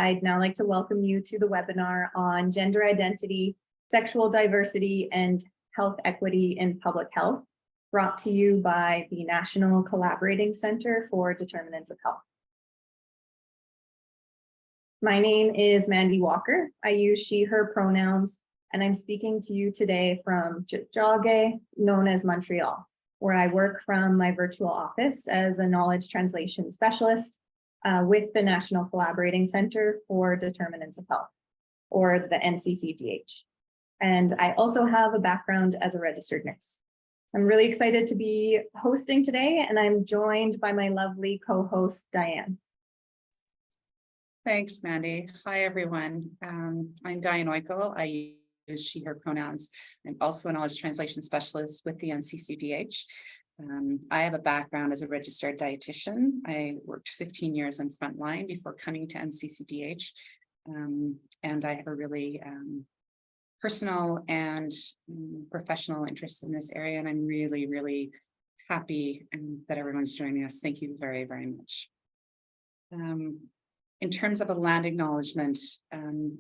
I'd now like to welcome you to the webinar on gender identity, sexual diversity, and health equity in public health, brought to you by the National Collaborating Center for Determinants of Health. My name is Mandy Walker. I use she, her pronouns, and I'm speaking to you today from Tiohtià:ke, known as Montreal, where I work from my virtual office as a knowledge translation specialist with the National Collaborating Center for Determinants of Health, or the NCCDH. And I also have a background as a registered nurse. I'm really excited to be hosting today, and I'm joined by my lovely co-host, Diane. Thanks, Mandy. Hi, everyone. I'm Diane Oikel. I use she, her pronouns. I'm also a knowledge translation specialist with the NCCDH. I have a background as a registered dietitian. I worked 15 years on frontline before coming to NCCDH. And I have a really personal and professional interest in this area. And I'm really, really happy that everyone's joining us. Thank you very, very much. In terms of a land acknowledgement,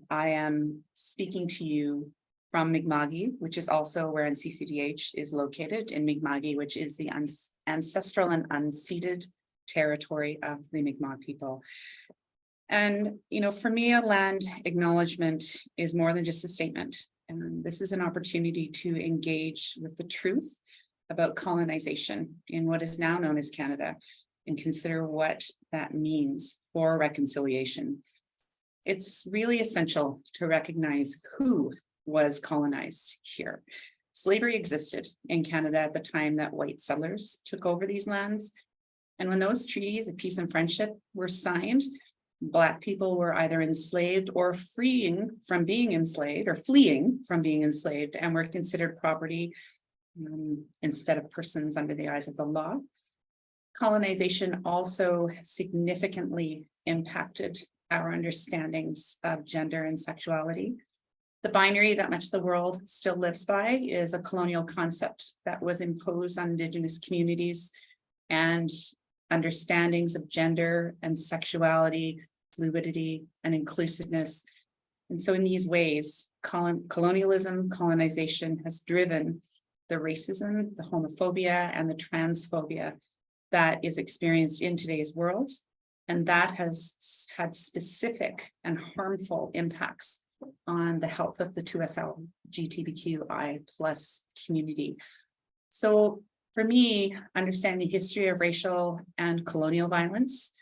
I am speaking to you from Mi'kma'ki, which is also where NCCDH is located, in Mi'kma'ki, which is the ancestral and unceded territory of the Mi'kmaq people. And, you know, for me, a land acknowledgement is more than just a statement. And this is an opportunity to engage with the truth about colonization in what is now known as Canada, and consider what that means for reconciliation. It's really essential to recognize who was colonized here. Slavery existed in Canada at the time that white settlers took over these lands. And when those treaties of peace and friendship were signed, Black people were either enslaved or fleeing from being enslaved, and were considered property instead of persons under the eyes of the law. Colonization also significantly impacted our understandings of gender and sexuality. The binary that much of the world still lives by is a colonial concept that was imposed on Indigenous communities, and understandings of gender and sexuality, fluidity, and inclusiveness. And so in these ways, colonialism, colonization has driven the racism, the homophobia, and the transphobia that is experienced in today's world. And that has had specific and harmful impacts on the health of the 2SL LGBTQI+ community. So for me, understanding the history of racial and colonial violence,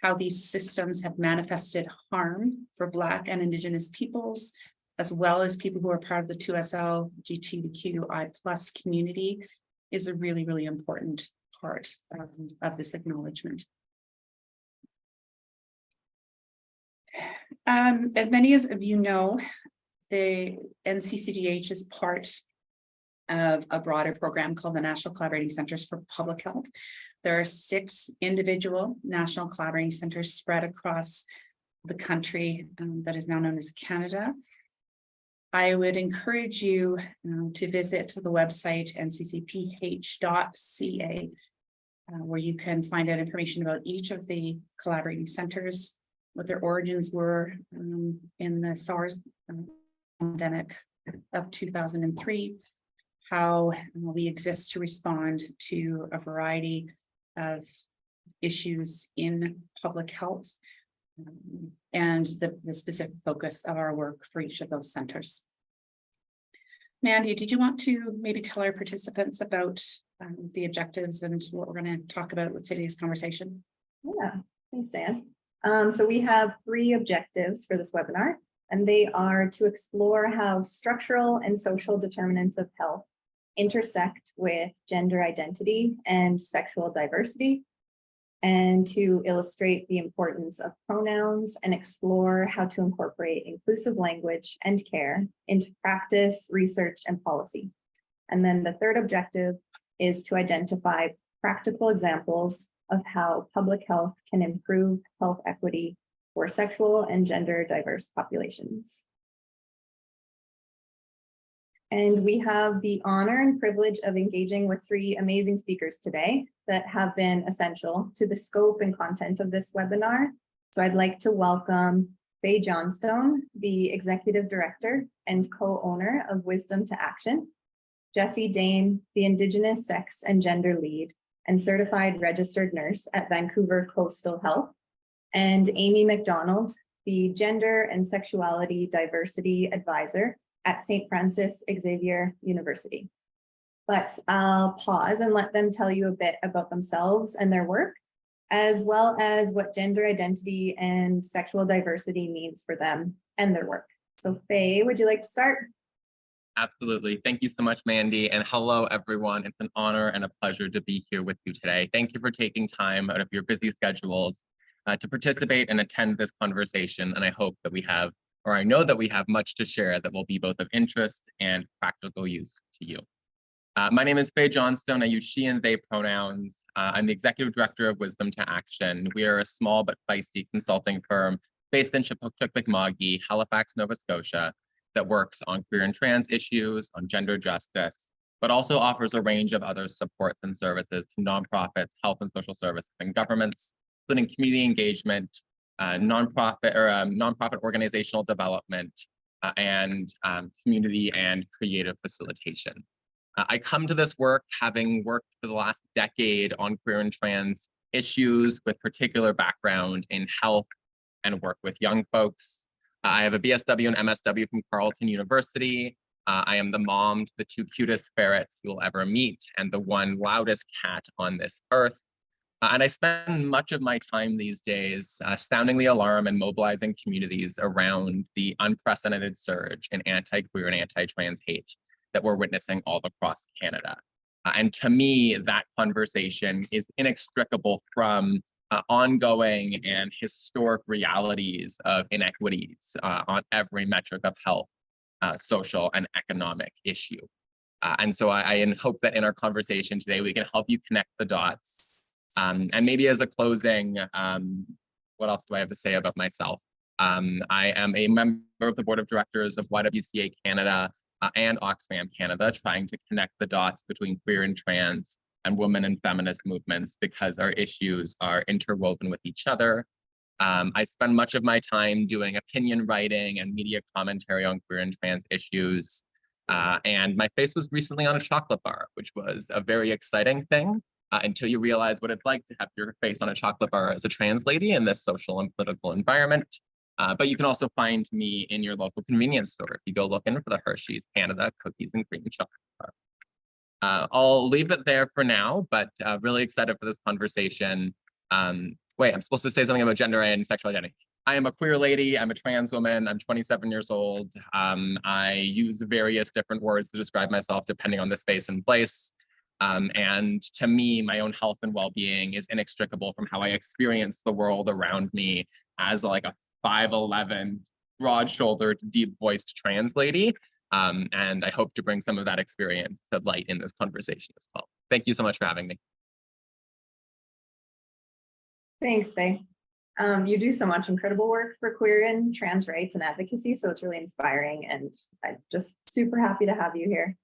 how these systems have manifested harm for Black and Indigenous peoples, as well as people who are part of the 2SL LGBTQI+ community, is a really, really important part of this acknowledgement. As many of you know, the NCCDH is part of a broader program called the National Collaborating Centers for Public Health. There are 6 individual national collaborating centers spread across the country that is now known as Canada. I would encourage you to visit the website nccph.ca, where you can find out information about each of the collaborating centers, what their origins were in the SARS pandemic of 2003, how we exist to respond to a variety of issues in public health, and the specific focus of our work for each of those centers. Mandy, did you want to maybe tell our participants about the objectives and what we're going to talk about with today's conversation? Yeah, thanks, Dan. So we have 3 objectives for this webinar, and they are to explore how structural and social determinants of health intersect with gender identity and sexual diversity, and to illustrate the importance of pronouns and explore how to incorporate inclusive language and care into practice, research, and policy. And then the 3rd objective is to identify practical examples of how public health can improve health equity for sexual and gender diverse populations. And we have the honor and privilege of engaging with 3 amazing speakers today that have been essential to the scope and content of this webinar. So I'd like to welcome Faye Johnstone, the Executive Director and co-owner of Wisdom to Action, Jessie Dame, the Indigenous Sex and Gender Lead and Certified Registered Nurse at Vancouver Coastal Health, and Amy McDonald, the Gender and Sexuality Diversity Advisor at St. Francis Xavier University. But I'll pause and let them tell you a bit about themselves and their work, as well as what gender identity and sexual diversity means for them and their work. So Faye, would you like to start? Absolutely. Thank you so much, Mandy. And hello, everyone. It's an honor and a pleasure to be here with you today. Thank you for taking time out of your busy schedules to participate and attend this conversation. And I hope that we have, or I know that we have much to share that will be both of interest and practical use to you. My name is Faye Johnstone. I use she and they pronouns. I'm the Executive Director of Wisdom to Action. We are a small but feisty consulting firm based in Mi'kmaq, Halifax, Nova Scotia, that works on queer and trans issues, on gender justice, but also offers a range of other supports and services to nonprofits, health and social services, and governments, including community engagement, nonprofit organizational development, and community and creative facilitation. I come to this work having worked for the last decade on queer and trans issues with particular background in health and work with young folks. I have a BSW and MSW from Carleton University. I am the mom to the two cutest ferrets you'll ever meet and the one loudest cat on this earth. And I spend much of my time these days sounding the alarm and mobilizing communities around the unprecedented surge in anti-queer and anti-trans hate that we're witnessing all across Canada. And to me, that conversation is inextricable from ongoing and historic realities of inequities on every metric of health, social, and economic issue. And so I hope that in our conversation today, we can help you connect the dots. And maybe as a closing, what else do I have to say about myself? I am a member of the board of directors of YWCA Canada and Oxfam Canada, trying to connect the dots between queer and trans and women and feminist movements because our issues are interwoven with each other. I spend much of my time doing opinion writing and media commentary on queer and trans issues. And my face was recently on a chocolate bar, which was a very exciting thing until you realize what it's like to have your face on a chocolate bar as a trans lady in this social and political environment. But you can also find me in your local convenience store if you go looking for the Hershey's Canada cookies and cream chocolate bar. I'll leave it there for now, but really excited for this conversation. Wait, I'm supposed to say something about gender and sexual identity. I am a queer lady. I'm a trans woman. I'm 27 years old. I use various different words to describe myself depending on the space and place. And to me, my own health and well-being is inextricable from how I experience the world around me as like a 5'11", broad-shouldered, deep-voiced trans lady. And I hope to bring some of that experience to light in this conversation as well. Thank you so much for having me. Thanks, Faye. You do so much incredible work for queer and trans rights and advocacy, so it's really inspiring, and I'm just super happy to have you here.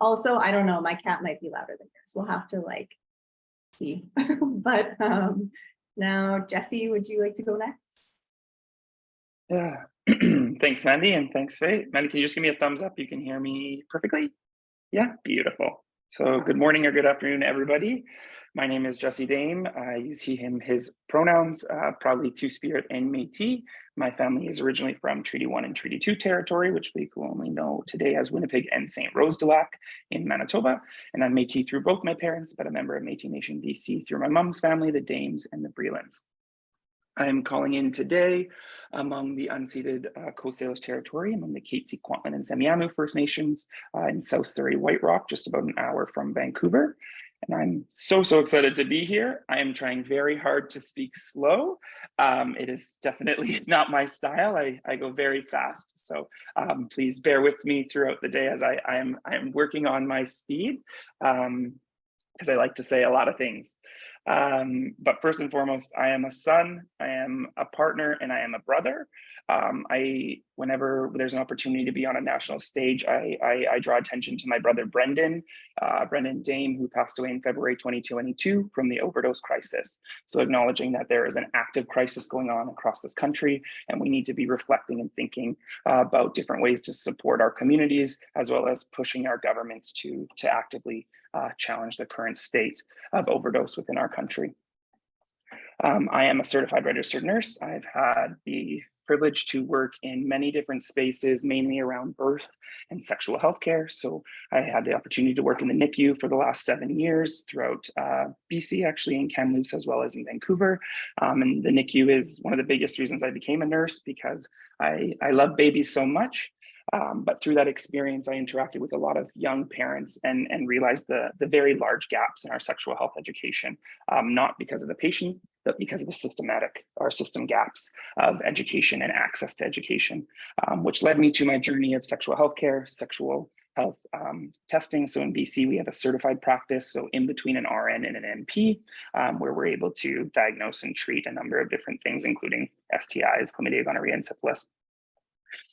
Also, I don't know, my cat might be louder than yours. We'll have to like see. But now, Jessie, would you like to go next? Yeah, thanks, Mandy, and thanks, Faye. Mandy, can you just give me a thumbs up? You can hear me perfectly? Yeah, beautiful. So good morning or good afternoon, everybody. My name is Jessie Dame. I use he, him, his pronouns, proudly Two-Spirit and Métis. My family is originally from Treaty 1 and Treaty 2 territory, which we only know today as Winnipeg and St. Rose de Lac in Manitoba. And I'm Métis through both my parents, but a member of Métis Nation BC through my mom's family, the Dames and the Brelands. I'm calling in today among the unceded Coast Salish territory, among the Katzie, Kwantlen, and Semiahmoo First Nations in South Surrey, White Rock, just about an hour from Vancouver. And I'm so excited to be here. I am trying very hard to speak slow. It is definitely not my style. I go very fast. So please bear with me throughout the day as I am working on my speed because I like to say a lot of things. But first and foremost, I am a son, I am a partner, and I am a brother. Whenever there's an opportunity to be on a national stage, I draw attention to my brother Brendan Dame, who passed away in February 2022 from the overdose crisis. So acknowledging that there is an active crisis going on across this country, and we need to be reflecting and thinking about different ways to support our communities, as well as pushing our governments to actively challenge the current state of overdose within our country. I am a certified registered nurse. I've had the privilege to work in many different spaces, mainly around birth and sexual health care. So I had the opportunity to work in the NICU for the last 7 years throughout BC, actually in Kamloops, as well as in Vancouver. And the NICU is one of the biggest reasons I became a nurse, because I love babies so much. But through that experience, I interacted with a lot of young parents and realized the very large gaps in our sexual health education, not because of the patient, but because of the system gaps of education and access to education, which led me to my journey of sexual health care, sexual health testing. So in BC, we have a certified practice, so in between an RN and an NP, where we're able to diagnose and treat a number of different things, including STIs, chlamydia, gonorrhea, and syphilis.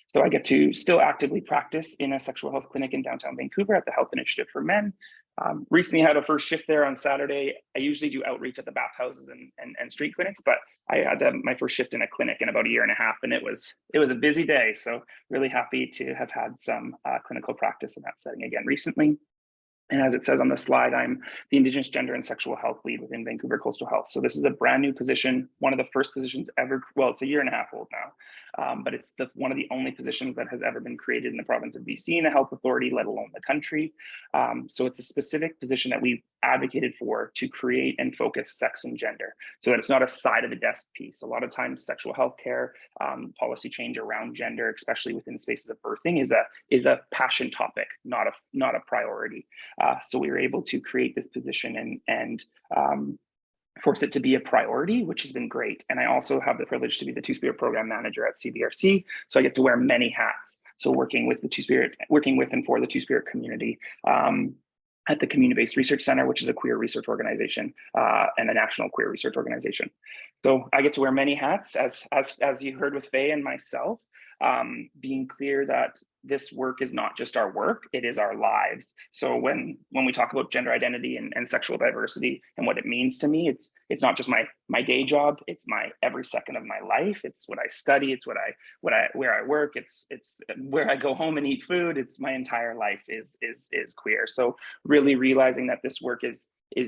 So I get to still actively practice in a sexual health clinic in downtown Vancouver at the Health Initiative for Men. Recently had a first shift there on Saturday. I usually do outreach at the bathhouses and street clinics, but I had my first shift in a clinic in about 1.5 years, and it was a busy day. So really happy to have had some clinical practice in that setting again recently. And as it says on the slide, I'm the Indigenous Gender and Sexual Health Lead within Vancouver Coastal Health. So this is a brand new position, one of the first positions ever, well, it's 1.5 years old now, but it's one of the only positions that has ever been created in the province of BC in a health authority, let alone the country. So it's a specific position that we've advocated for to create and focus sex and gender, so that it's not a side of the desk piece. A lot of times sexual health care, policy change around gender, especially within spaces of birthing, is a passion topic, not a priority. So we were able to create this position and force it to be a priority, which has been great. And I also have the privilege to be the Two-Spirit program manager at CBRC. So I get to wear many hats. So working with and for the Two-Spirit community, at the Community-Based Research Center, which is a queer research organization and a national queer research organization. So I get to wear many hats, as you heard with Faye and myself, being clear that this work is not just our work, it is our lives. So when we talk about gender identity and sexual diversity and what it means to me, it's not just my day job, it's my every second of my life. It's what I study, it's where I work, it's where I go home and eat food. It's my entire life is queer. So really realizing that this work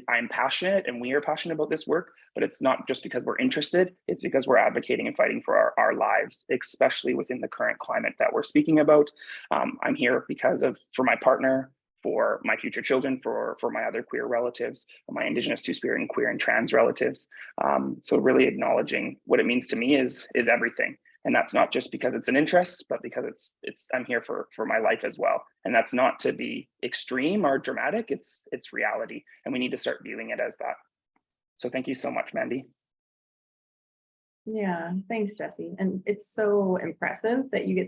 I'm passionate and we are passionate about this work, but it's not just because we're interested, it's because we're advocating and fighting for our lives, especially within the current climate that we're speaking about. I'm here for my partner, for my future children, for my other queer relatives, my Indigenous, Two-Spirit, and queer and trans relatives. So really acknowledging what it means to me is everything. And that's not just because it's an interest, but because I'm here for my life as well. And that's not to be extreme or dramatic, it's reality. And we need to start viewing it as that. So thank you so much, Mandy. Yeah, thanks, Jesse. And it's so impressive that you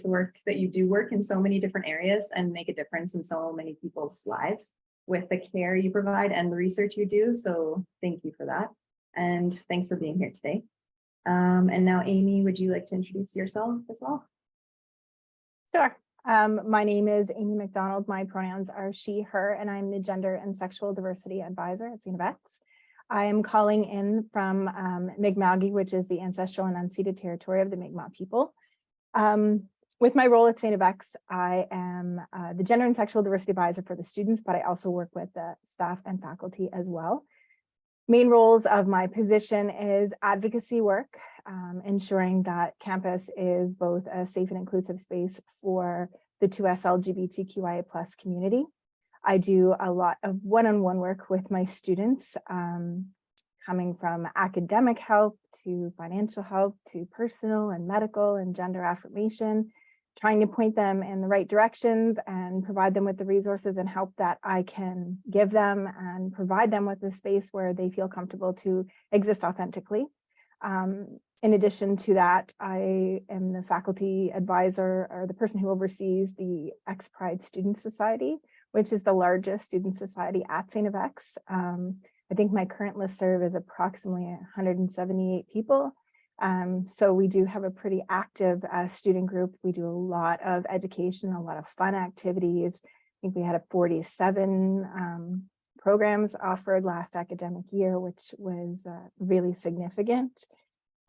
do work in so many different areas and make a difference in so many people's lives with the care you provide and the research you do. So thank you for that. And thanks for being here today. And now, Amy, would you like to introduce yourself as well? Sure. My name is Amy McDonald. My pronouns are she, her, and I'm the Gender and Sexual Diversity Advisor at CNVX. I am calling in from Mi'kma'ki, which is the ancestral and unceded territory of the Mi'kmaq people. With my role at St. FX, I am the Gender and Sexual Diversity Advisor for the students, but I also work with the staff and faculty as well. Main roles of my position is advocacy work, ensuring that campus is both a safe and inclusive space for the 2S LGBTQIA+ community. I do a lot of one-on-one work with my students, coming from academic help to financial help to personal and medical and gender affirmation, trying to point them in the right directions and provide them with the resources and help that I can give them and provide them with a space where they feel comfortable to exist authentically. In addition to that, I am the faculty advisor or the person who oversees the X Pride Student Society, which is the largest student society at St. FX. I think my current listserv is approximately 178 people. So we do have a pretty active student group. We do a lot of education, a lot of fun activities. I think we had 47 programs offered last academic year, which was really significant.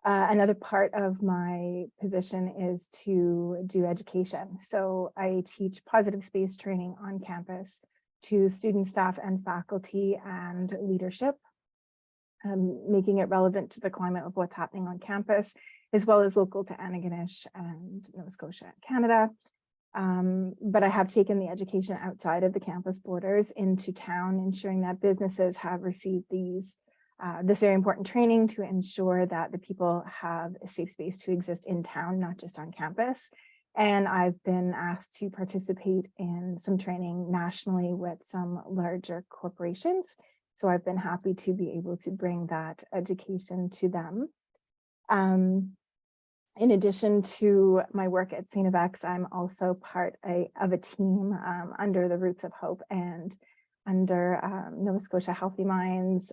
Another part of my position is to do education. So I teach positive space training on campus to student, staff, and faculty and leadership, making it relevant to the climate of what's happening on campus, as well as local to Antigonish and Nova Scotia, Canada. But I have taken the education outside of the campus borders into town, ensuring that businesses have received this very important training to ensure that the people have a safe space to exist in town, not just on campus. And I've been asked to participate in some training nationally with some larger corporations. So I've been happy to be able to bring that education to them. In addition to my work at St. FX, I'm also part of a team under the Roots of Hope and under Nova Scotia Healthy Minds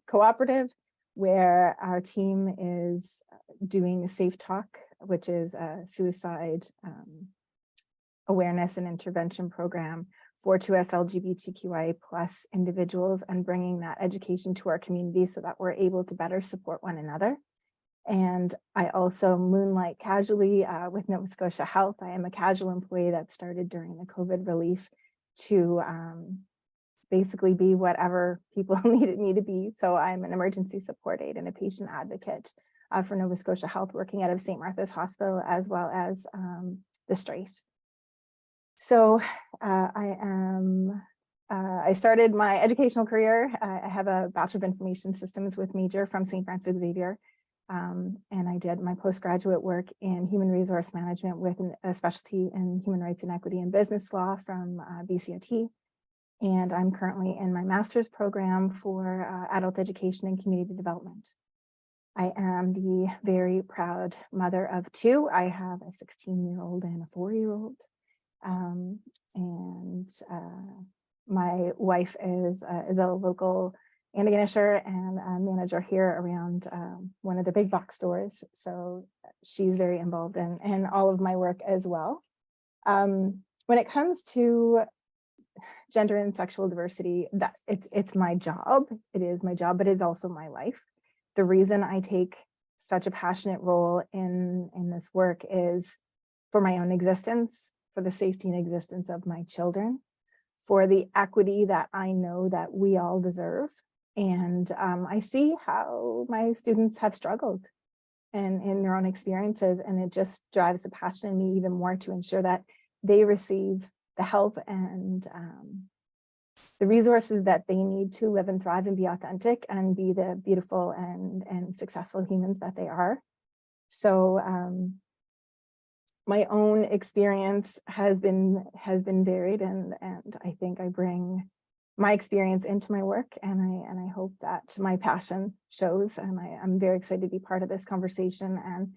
cooperative, where our team is doing a Safe Talk, which is a suicide awareness and intervention program for 2S LGBTQIA+ individuals, and bringing that education to our community so that we're able to better support one another. And I also moonlight casually with Nova Scotia Health. I am a casual employee that started during the COVID relief to basically be whatever people needed me to be. So I'm an emergency support aide and a patient advocate for Nova Scotia Health, working out of St. Martha's Hospital, as well as the Strait. So I started my educational career. I have a Bachelor of Information Systems with major from St. Francis Xavier. And I did my postgraduate work in human resource management with a specialty in human rights and equity and business law from BCOT. And I'm currently in my master's program for adult education and community development. I am the very proud mother of two. I have a 16-year-old and a 4-year-old. My wife is a local Antigonisher and a manager here around one of the big box stores. So she's very involved in all of my work as well. When it comes to gender and sexual diversity, that it's my job. It is my job, but it's also my life. The reason I take such a passionate role in this work is for my own existence, for the safety and existence of my children, for the equity that I know that we all deserve. And I see how my students have struggled in their own experiences, and it just drives the passion in me even more to ensure that they receive the help and the resources that they need to live and thrive and be authentic and be the beautiful and successful humans that they are. So my own experience has been varied, and I think I bring my experience into my work, and I hope that my passion shows, and I'm very excited to be part of this conversation, and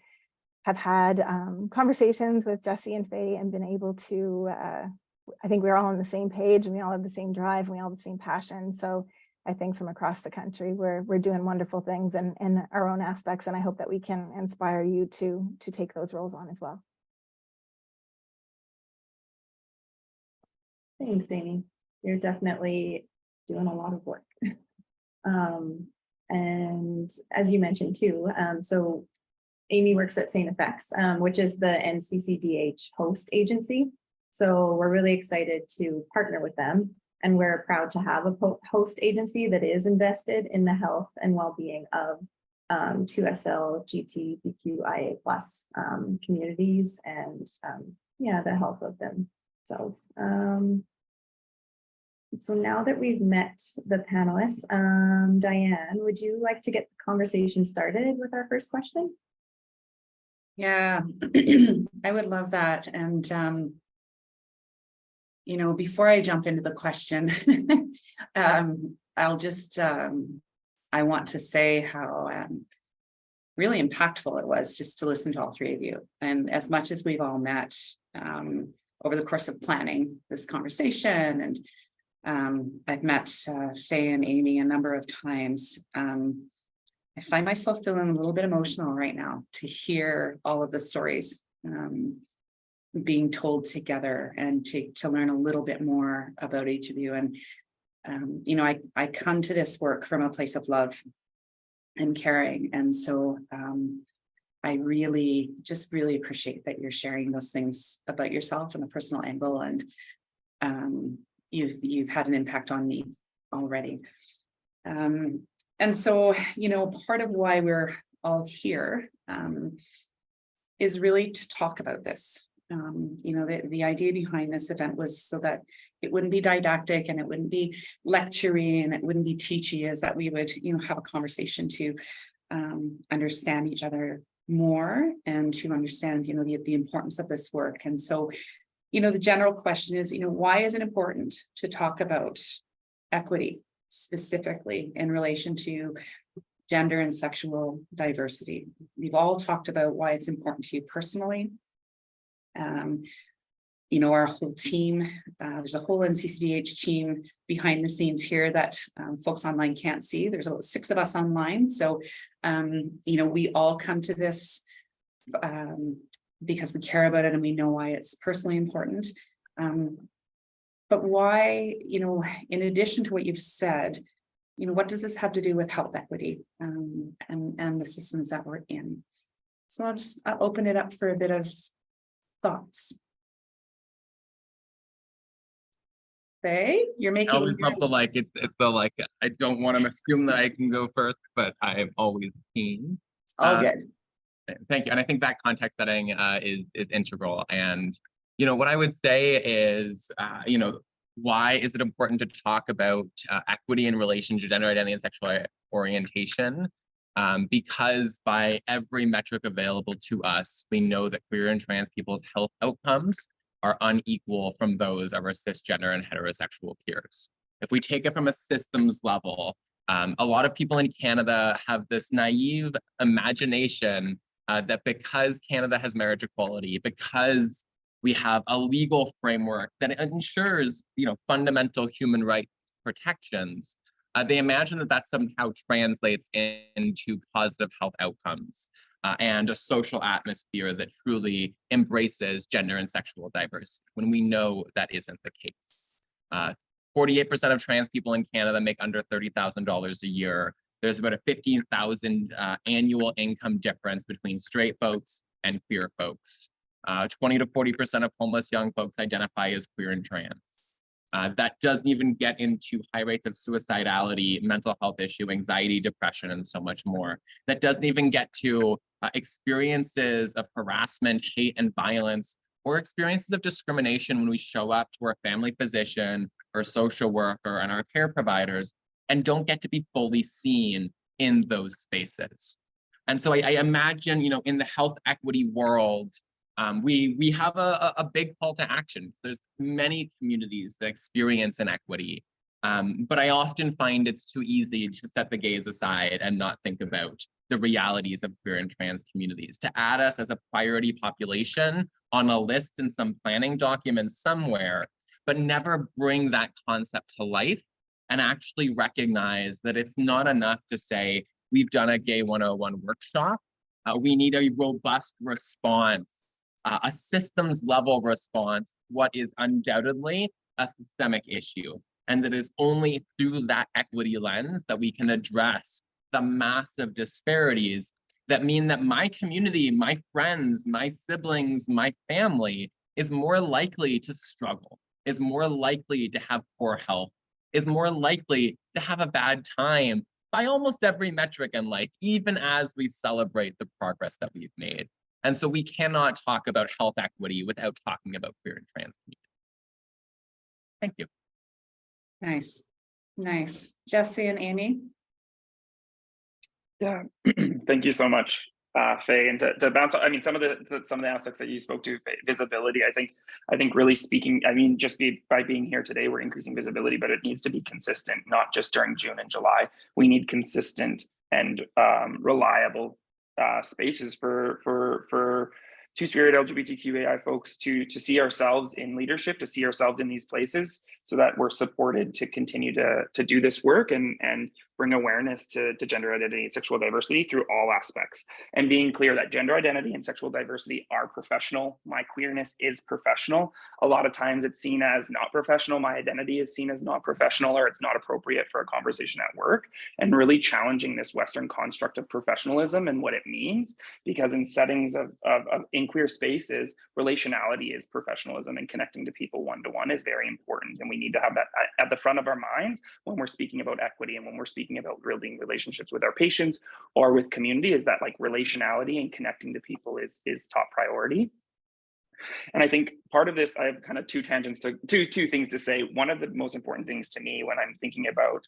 have had conversations with Jesse and Faye and been able to, I think we're all on the same page, and we all have the same drive, and we all have the same passion. So I think from across the country, we're doing wonderful things in our own aspects, and I hope that we can inspire you to take those roles on as well. Thanks, Amy. You're definitely doing a lot of work. And as you mentioned too, so Amy works at St. FX, which is the NCCDH host agency. So we're really excited to partner with them, and we're proud to have a host agency that is invested in the health and well-being of 2SL GTBQIA+ communities and the health of themselves. So now that we've met the panelists, Diane, would you like to get the conversation started with our first question? Yeah, I would love that. And, before I jump into the question, I'll just, I want to say how really impactful it was just to listen to all three of you. And as much as we've all met over the course of planning this conversation and I've met Faye and Amy a number of times. I find myself feeling a little bit emotional right now to hear all of the stories being told together and to learn a little bit more about each of you. And, you know, I come to this work from a place of love and caring. And so I really appreciate that you're sharing those things about yourself and the personal angle. And you've had an impact on me already. And so, you know, part of why we're all here is really to talk about this. You know, the idea behind this event was so that it wouldn't be didactic and it wouldn't be lecturing and it wouldn't be teachy, is that we would, you know, have a conversation to understand each other more and to understand, you know, the importance of this work. And so, you know, the general question is, you know, why is it important to talk about equity specifically in relation to gender and sexual diversity? We've all talked about why it's important to you personally. You know, our whole team, there's a whole NCCDH team behind the scenes here that folks online can't see. There's about 6 of us online. So, you know, we all come to this because we care about it and we know why it's personally important. But why, you know, in addition to what you've said, you know, what does this have to do with health equity and the systems that we're in? So I'll open it up for a bit of thoughts. Faye, you're making. I always love the like. It's the like. I don't want to assume that I can go first, but I am always keen. All good. Thank you. And I think that context setting is integral. And you know what I would say is, you know, why is it important to talk about equity in relation to gender identity and sexual orientation? Because by every metric available to us, we know that queer and trans people's health outcomes are unequal from those of our cisgender and heterosexual peers. If we take it from a systems level, a lot of people in Canada have this naive imagination that because Canada has marriage equality, because we have a legal framework that ensures, you know, fundamental human rights protections, they imagine that that somehow translates into positive health outcomes and a social atmosphere that truly embraces gender and sexual diversity, when we know that isn't the case. 48% of trans people in Canada make under $30,000 a year. There's about a 15,000 annual income difference between straight folks and queer folks. 20 to 40% of homeless young folks identify as queer and trans. That doesn't even get into high rates of suicidality, mental health issue, anxiety, depression, and so much more. That doesn't even get to experiences of harassment, hate, and violence, or experiences of discrimination when we show up to our family physician or social worker and our care providers and don't get to be fully seen in those spaces. And so I imagine, you know, in the health equity world, we have a big call to action. There's many communities that experience inequity, but I often find it's too easy to set the gaze aside and not think about the realities of queer and trans communities, to add us as a priority population on a list in some planning document somewhere, but never bring that concept to life and actually recognize that it's not enough to say, we've done a Gay 101 workshop. We need a robust response, a systems level response, what is undoubtedly a systemic issue. And that is only through that equity lens that we can address the massive disparities that mean that my community, my friends, my siblings, my family is more likely to struggle, is more likely to have poor health, is more likely to have a bad time by almost every metric in life, even as we celebrate the progress that we've made. And so we cannot talk about health equity without talking about queer and trans communities. Thank you. Nice, nice. Jesse and Amy. Yeah, thank you so much, Faye. And to bounce, I mean, some of the aspects that you spoke to, visibility. I think really speaking. I mean, by being here today, we're increasing visibility, but it needs to be consistent, not just during June and July. We need consistent and reliable spaces for Two-spirit LGBTQAI folks to see ourselves in leadership, to see ourselves in these places, so that we're supported to continue to do this work and bring awareness to gender identity and sexual diversity through all aspects. And being clear that gender identity and sexual diversity are professional. My queerness is professional. A lot of times it's seen as not professional. My identity is seen as not professional, or it's not appropriate for a conversation at work. And really challenging this Western construct of professionalism and what it means, because in settings in queer spaces, relationality is professionalism, and connecting to people one-to-one is very important. And we need to have that at the front of our minds when we're speaking about equity and when we're speaking about building relationships with our patients or with community, is that like relationality and connecting to people is top priority. And I think part of this, I have kind of two tangents to two things to say. One of the most important things to me when I'm thinking about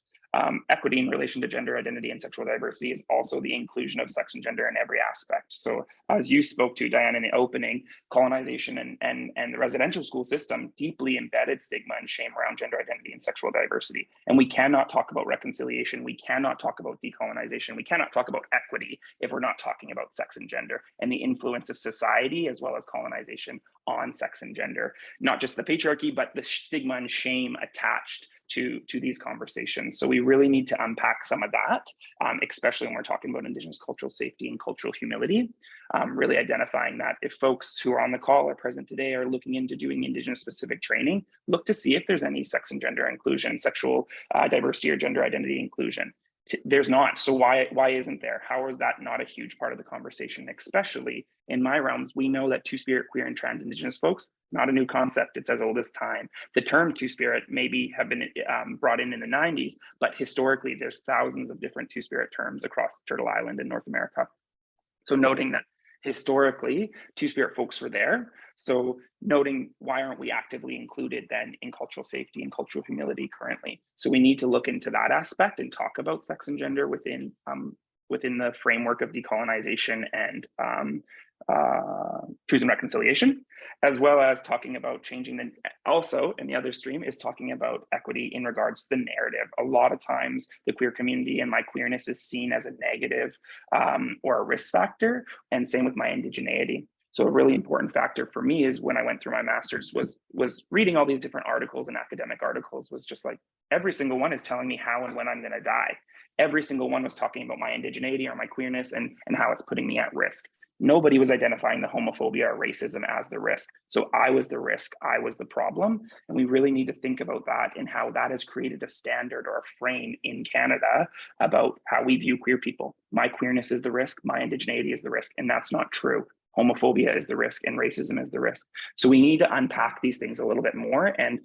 equity in relation to gender identity and sexual diversity is also the inclusion of sex and gender in every aspect. So as you spoke to, Diane, in the opening, colonization and the residential school system deeply embedded stigma and shame around gender identity and sexual diversity. And we cannot talk about reconciliation. We cannot talk about decolonization. We cannot talk about equity if we're not talking about sex and gender and the influence of society as well as colonization on sex and gender, not just the patriarchy, but the stigma and shame attached to these conversations. So we really need to unpack some of that, especially when we're talking about Indigenous cultural safety and cultural humility, really identifying that if folks who are on the call or present today are looking into doing Indigenous specific training, look to see if there's any sex and gender inclusion, sexual diversity or gender identity inclusion. There's not. So why isn't there? How is that not a huge part of the conversation? Especially in my realms, we know that two-spirit, queer, and trans Indigenous folks, not a new concept. It's as old as time. The term two-spirit maybe have been brought in the 90s, but historically there's thousands of different two-spirit terms across Turtle Island in North America. So noting that historically two-spirit folks were there. So noting why aren't we actively included then in cultural safety and cultural humility currently? So we need to look into that aspect and talk about sex and gender within the framework of decolonization and truth and reconciliation, as well as talking about changing the, also in the other stream is talking about equity in regards to the narrative. A lot of times the queer community and my queerness is seen as a negative or a risk factor, and same with my indigeneity. So a really important factor for me is when I went through my master's was reading all these different articles and academic articles, was just like every single one is telling me how and when I'm going to die. Every single one was talking about my indigeneity or my queerness and how it's putting me at risk. Nobody was identifying the homophobia or racism as the risk. So I was the risk, I was the problem. And we really need to think about that and how that has created a standard or a frame in Canada about how we view queer people. My queerness is the risk, my indigeneity is the risk, and that's not true. Homophobia is the risk and racism is the risk. So we need to unpack these things a little bit more and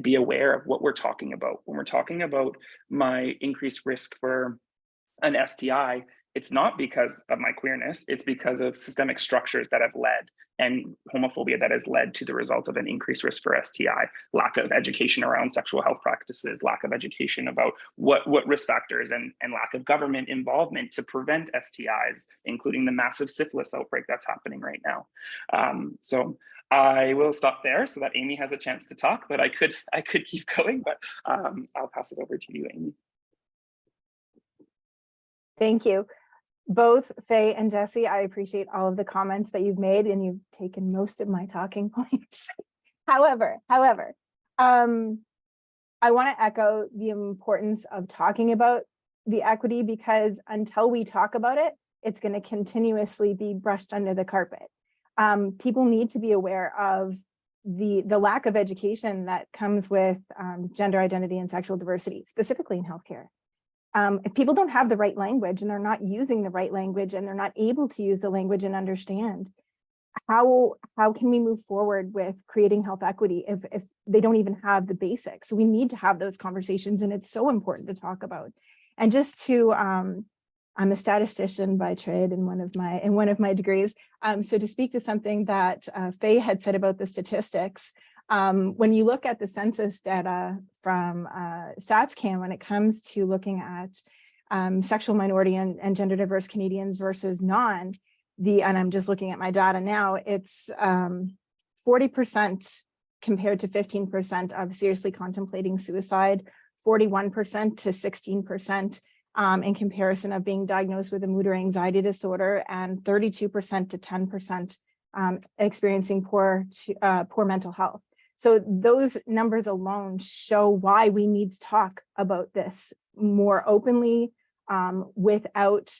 be aware of what we're talking about. When we're talking about my increased risk for an STI, it's not because of my queerness, it's because of systemic structures that have led and homophobia that has led to the result of an increased risk for STI, lack of education around sexual health practices, lack of education about what risk factors and lack of government involvement to prevent STIs, including the massive syphilis outbreak that's happening right now. So I will stop there so that Amy has a chance to talk, but I could keep going, but I'll pass it over to you, Amy. Thank you. Both Faye and Jesse, I appreciate all of the comments that you've made, and you've taken most of my talking points. However, I want to echo the importance of talking about the equity, because until we talk about it, it's going to continuously be brushed under the carpet. People need to be aware of the lack of education that comes with gender identity and sexual diversity, specifically in healthcare. If people don't have the right language and they're not using the right language and they're not able to use the language and understand, how can we move forward with creating health equity if they don't even have the basics? We need to have those conversations, and it's so important to talk about. And just to, I'm a statistician by trade in one of my degrees. So to speak to something that Faye had said about the statistics, when you look at the census data from StatsCan, when it comes to looking at sexual minority and gender diverse Canadians versus non, and I'm just looking at my data now, it's 40% compared to 15% of seriously contemplating suicide, 41% to 16% in comparison of being diagnosed with a mood or anxiety disorder, and 32% to 10% experiencing poor mental health. So those numbers alone show why we need to talk about this more openly, without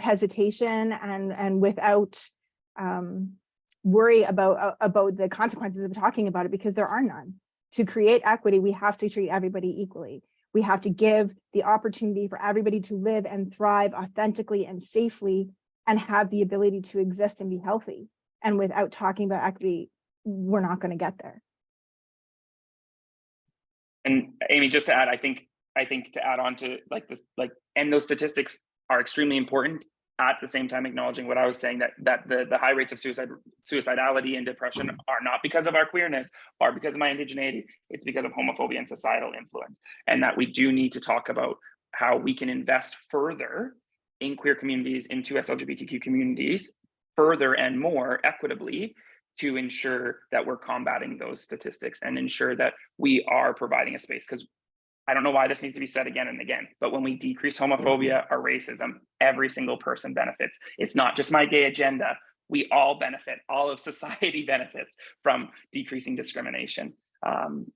hesitation and without worry about the consequences of talking about it, because there are none. To create equity, we have to treat everybody equally. We have to give the opportunity for everybody to live and thrive authentically and safely and have the ability to exist and be healthy. And without talking about equity, we're not going to get there. And Amy, just to add, I think to add on to this, and those statistics are extremely important. At the same time, acknowledging what I was saying, that the high rates of suicidality and depression are not because of our queerness, or because of my indigeneity. It's because of homophobia and societal influence, and that we do need to talk about how we can invest further in queer communities, into LGBTQ communities, further and more equitably, to ensure that we're combating those statistics and ensure that we are providing a space. Because I don't know why this needs to be said again and again, but when we decrease homophobia or racism, every single person benefits. It's not just my gay agenda. We all benefit. All of society benefits from decreasing discrimination.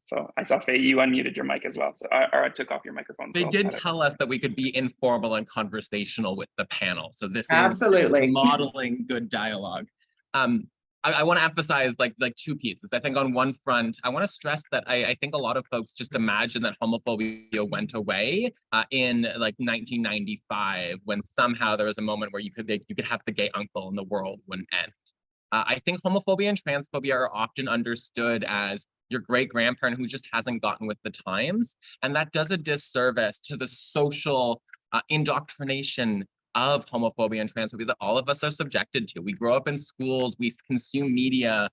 So I saw Faye, you unmuted your mic as well. So or I took off your microphone. They did tell us that we could be informal and conversational with the panel. So this Absolutely. is modeling good dialogue. I want to emphasize like two pieces. I think on one front, I want to stress that I think a lot of folks just imagine that homophobia went away in like 1995, when somehow there was a moment where you could have the gay uncle and the world wouldn't end. I think homophobia and transphobia are often understood as your great grandparent who just hasn't gotten with the times, and that does a disservice to the social indoctrination of homophobia and transphobia that all of us are subjected to. We grow up in schools, we consume media,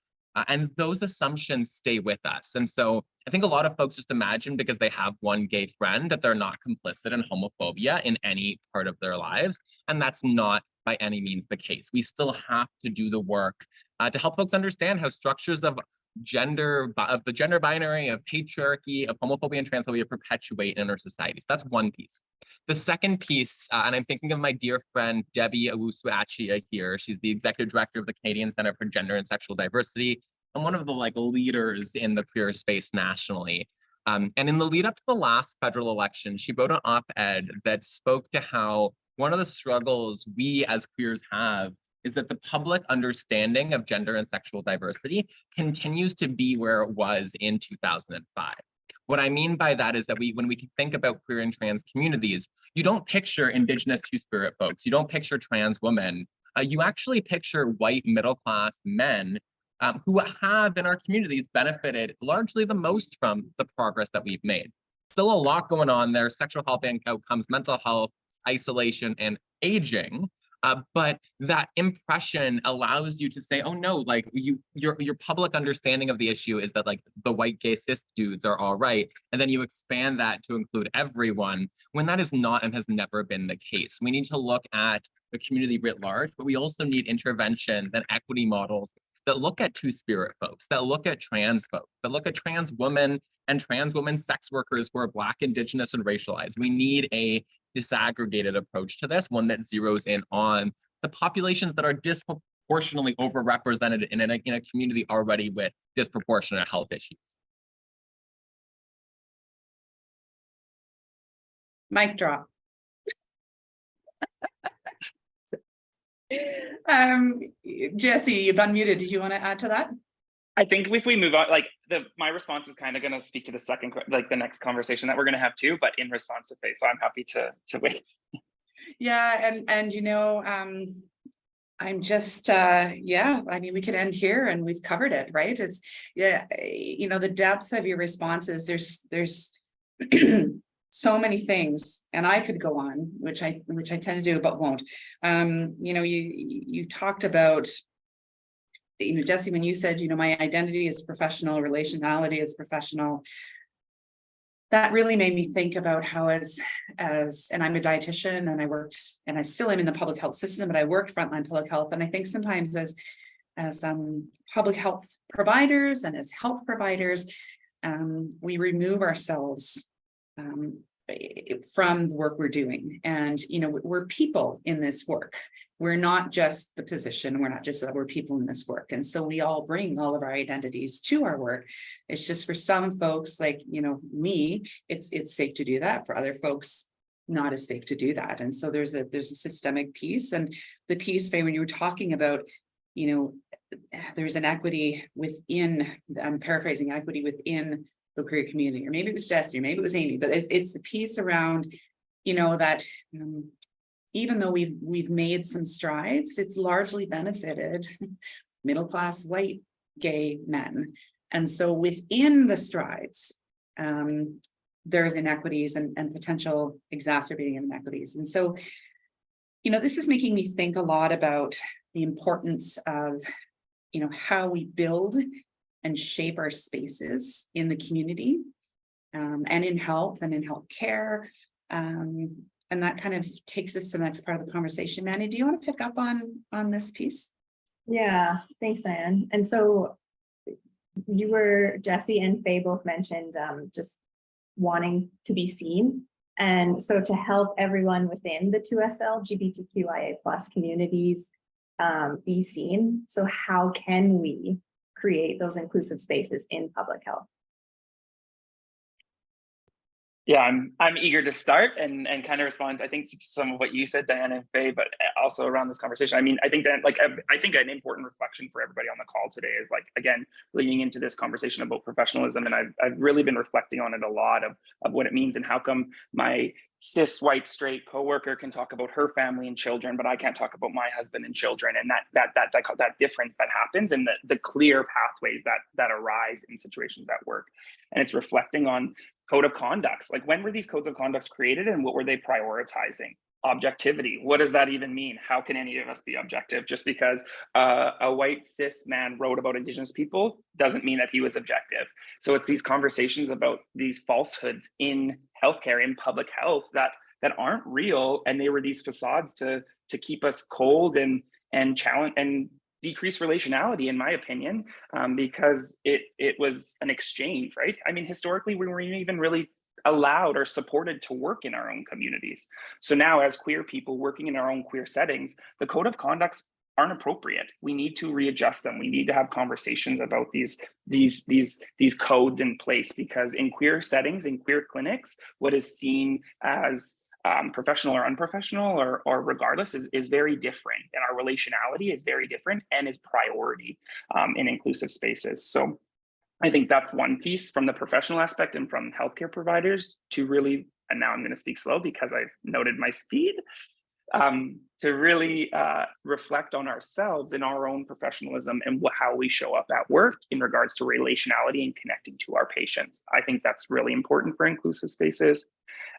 and those assumptions stay with us. And so I think a lot of folks just imagine because they have one gay friend that they're not complicit in homophobia in any part of their lives. And that's not by any means the case. We still have to do the work to help folks understand how structures of the gender binary, of patriarchy, of homophobia and transphobia perpetuate in our societies. That's one piece. The second piece, and I'm thinking of my dear friend Debbie Owusu-Achia here. She's the executive director of the Canadian Centre for Gender and Sexual Diversity, and one of the leaders in the queer space nationally. And in the lead up to the last federal election, she wrote an op-ed that spoke to how one of the struggles we as queers have is that the public understanding of gender and sexual diversity continues to be where it was in 2005. What I mean by that is that when we think about queer and trans communities, you don't picture Indigenous Two-Spirit folks, you don't picture trans women, you actually picture white middle-class men who have in our communities benefited largely the most from the progress that we've made. Still a lot going on there, sexual health and outcomes, mental health, isolation, and aging. But that impression allows you to say, oh no, your public understanding of the issue is that the white gay cis dudes are all right. And then you expand that to include everyone, when that is not and has never been the case. We need to look at the community writ large, but we also need interventions and equity models that look at Two-Spirit folks, that look at trans folks, that look at trans women and trans women sex workers who are Black, Indigenous, and racialized. We need a disaggregated approach to this, one that zeroes in on the populations that are disproportionately overrepresented in a community already with disproportionate health issues. Mic drop. Jesse, you've unmuted. Did you want to add to that? I think if we move on, my response is kind of going to speak to the second, the next conversation that we're going to have too, but in response to Faye. So I'm happy to wait. Yeah, and I'm just I mean, we could end here and we've covered it, right? It's the depth of your responses. There's so many things, and I could go on, which I tend to do, but won't. You talked about, Jesse, when you said, my identity is professional, relationality is professional, that really made me think about how and I'm a dietitian, and I worked, and I still am in the public health system, but I worked frontline public health. And I think sometimes as public health providers and as health providers, we remove ourselves from the work we're doing. And, we're people in this work. We're not just the position. We're not just that, we're people in this work. And so we all bring all of our identities to our work. It's just for some folks like, me, it's safe to do that. For other folks, not as safe to do that. And so there's a systemic piece, and the piece, Faye, when you were talking about, there's an equity within, I'm paraphrasing, equity within the queer community, or maybe it was Jesse, or maybe it was Amy, but it's the piece around, that even though we've made some strides, it's largely benefited middle-class white gay men. And so within the strides, there's inequities and potential exacerbating of inequities. And so, this is making me think a lot about the importance of, how we build and shape our spaces in the community, and in health and in healthcare. And that kind of takes us to the next part of the conversation. Manny, do you want to pick up on this piece? Yeah, thanks, Diane. And so Jesse and Faye both mentioned just wanting to be seen. And so to help everyone within the 2S LGBTQIA+ communities be seen. So how can we create those inclusive spaces in public health? Yeah, I'm eager to start and kind of respond, I think, to some of what you said, Diana and Faye, but also around this conversation. I mean, I think that I think an important reflection for everybody on the call today is again, leaning into this conversation about professionalism. And I've really been reflecting on it a lot of what it means and how come my cis white straight coworker can talk about her family and children, but I can't talk about my husband and children, and that difference that happens, and the clear pathways that arise in situations at work. And it's reflecting on code of conducts. Like, when were these codes of conducts created and what were they prioritizing? Objectivity. What does that even mean? How can any of us be objective? Just because a white cis man wrote about Indigenous people doesn't mean that he was objective. So it's these conversations about these falsehoods in healthcare, in public health, that aren't real, and they were these facades to keep us cold and challenge and decrease relationality, in my opinion, because it was an exchange, right? I mean, historically, we weren't even really allowed or supported to work in our own communities. So now, as queer people working in our own queer settings, the code of conducts aren't appropriate. We need to readjust them. We need to have conversations about these codes in place, because in queer settings, in queer clinics, what is seen as professional or unprofessional or regardless is very different, and our relationality is very different and is priority in inclusive spaces. So I think that's one piece from the professional aspect and from healthcare providers to really, and now I'm going to speak slow because I've noted my speed, to really reflect on ourselves and our own professionalism and how we show up at work in regards to relationality and connecting to our patients. I think that's really important for inclusive spaces.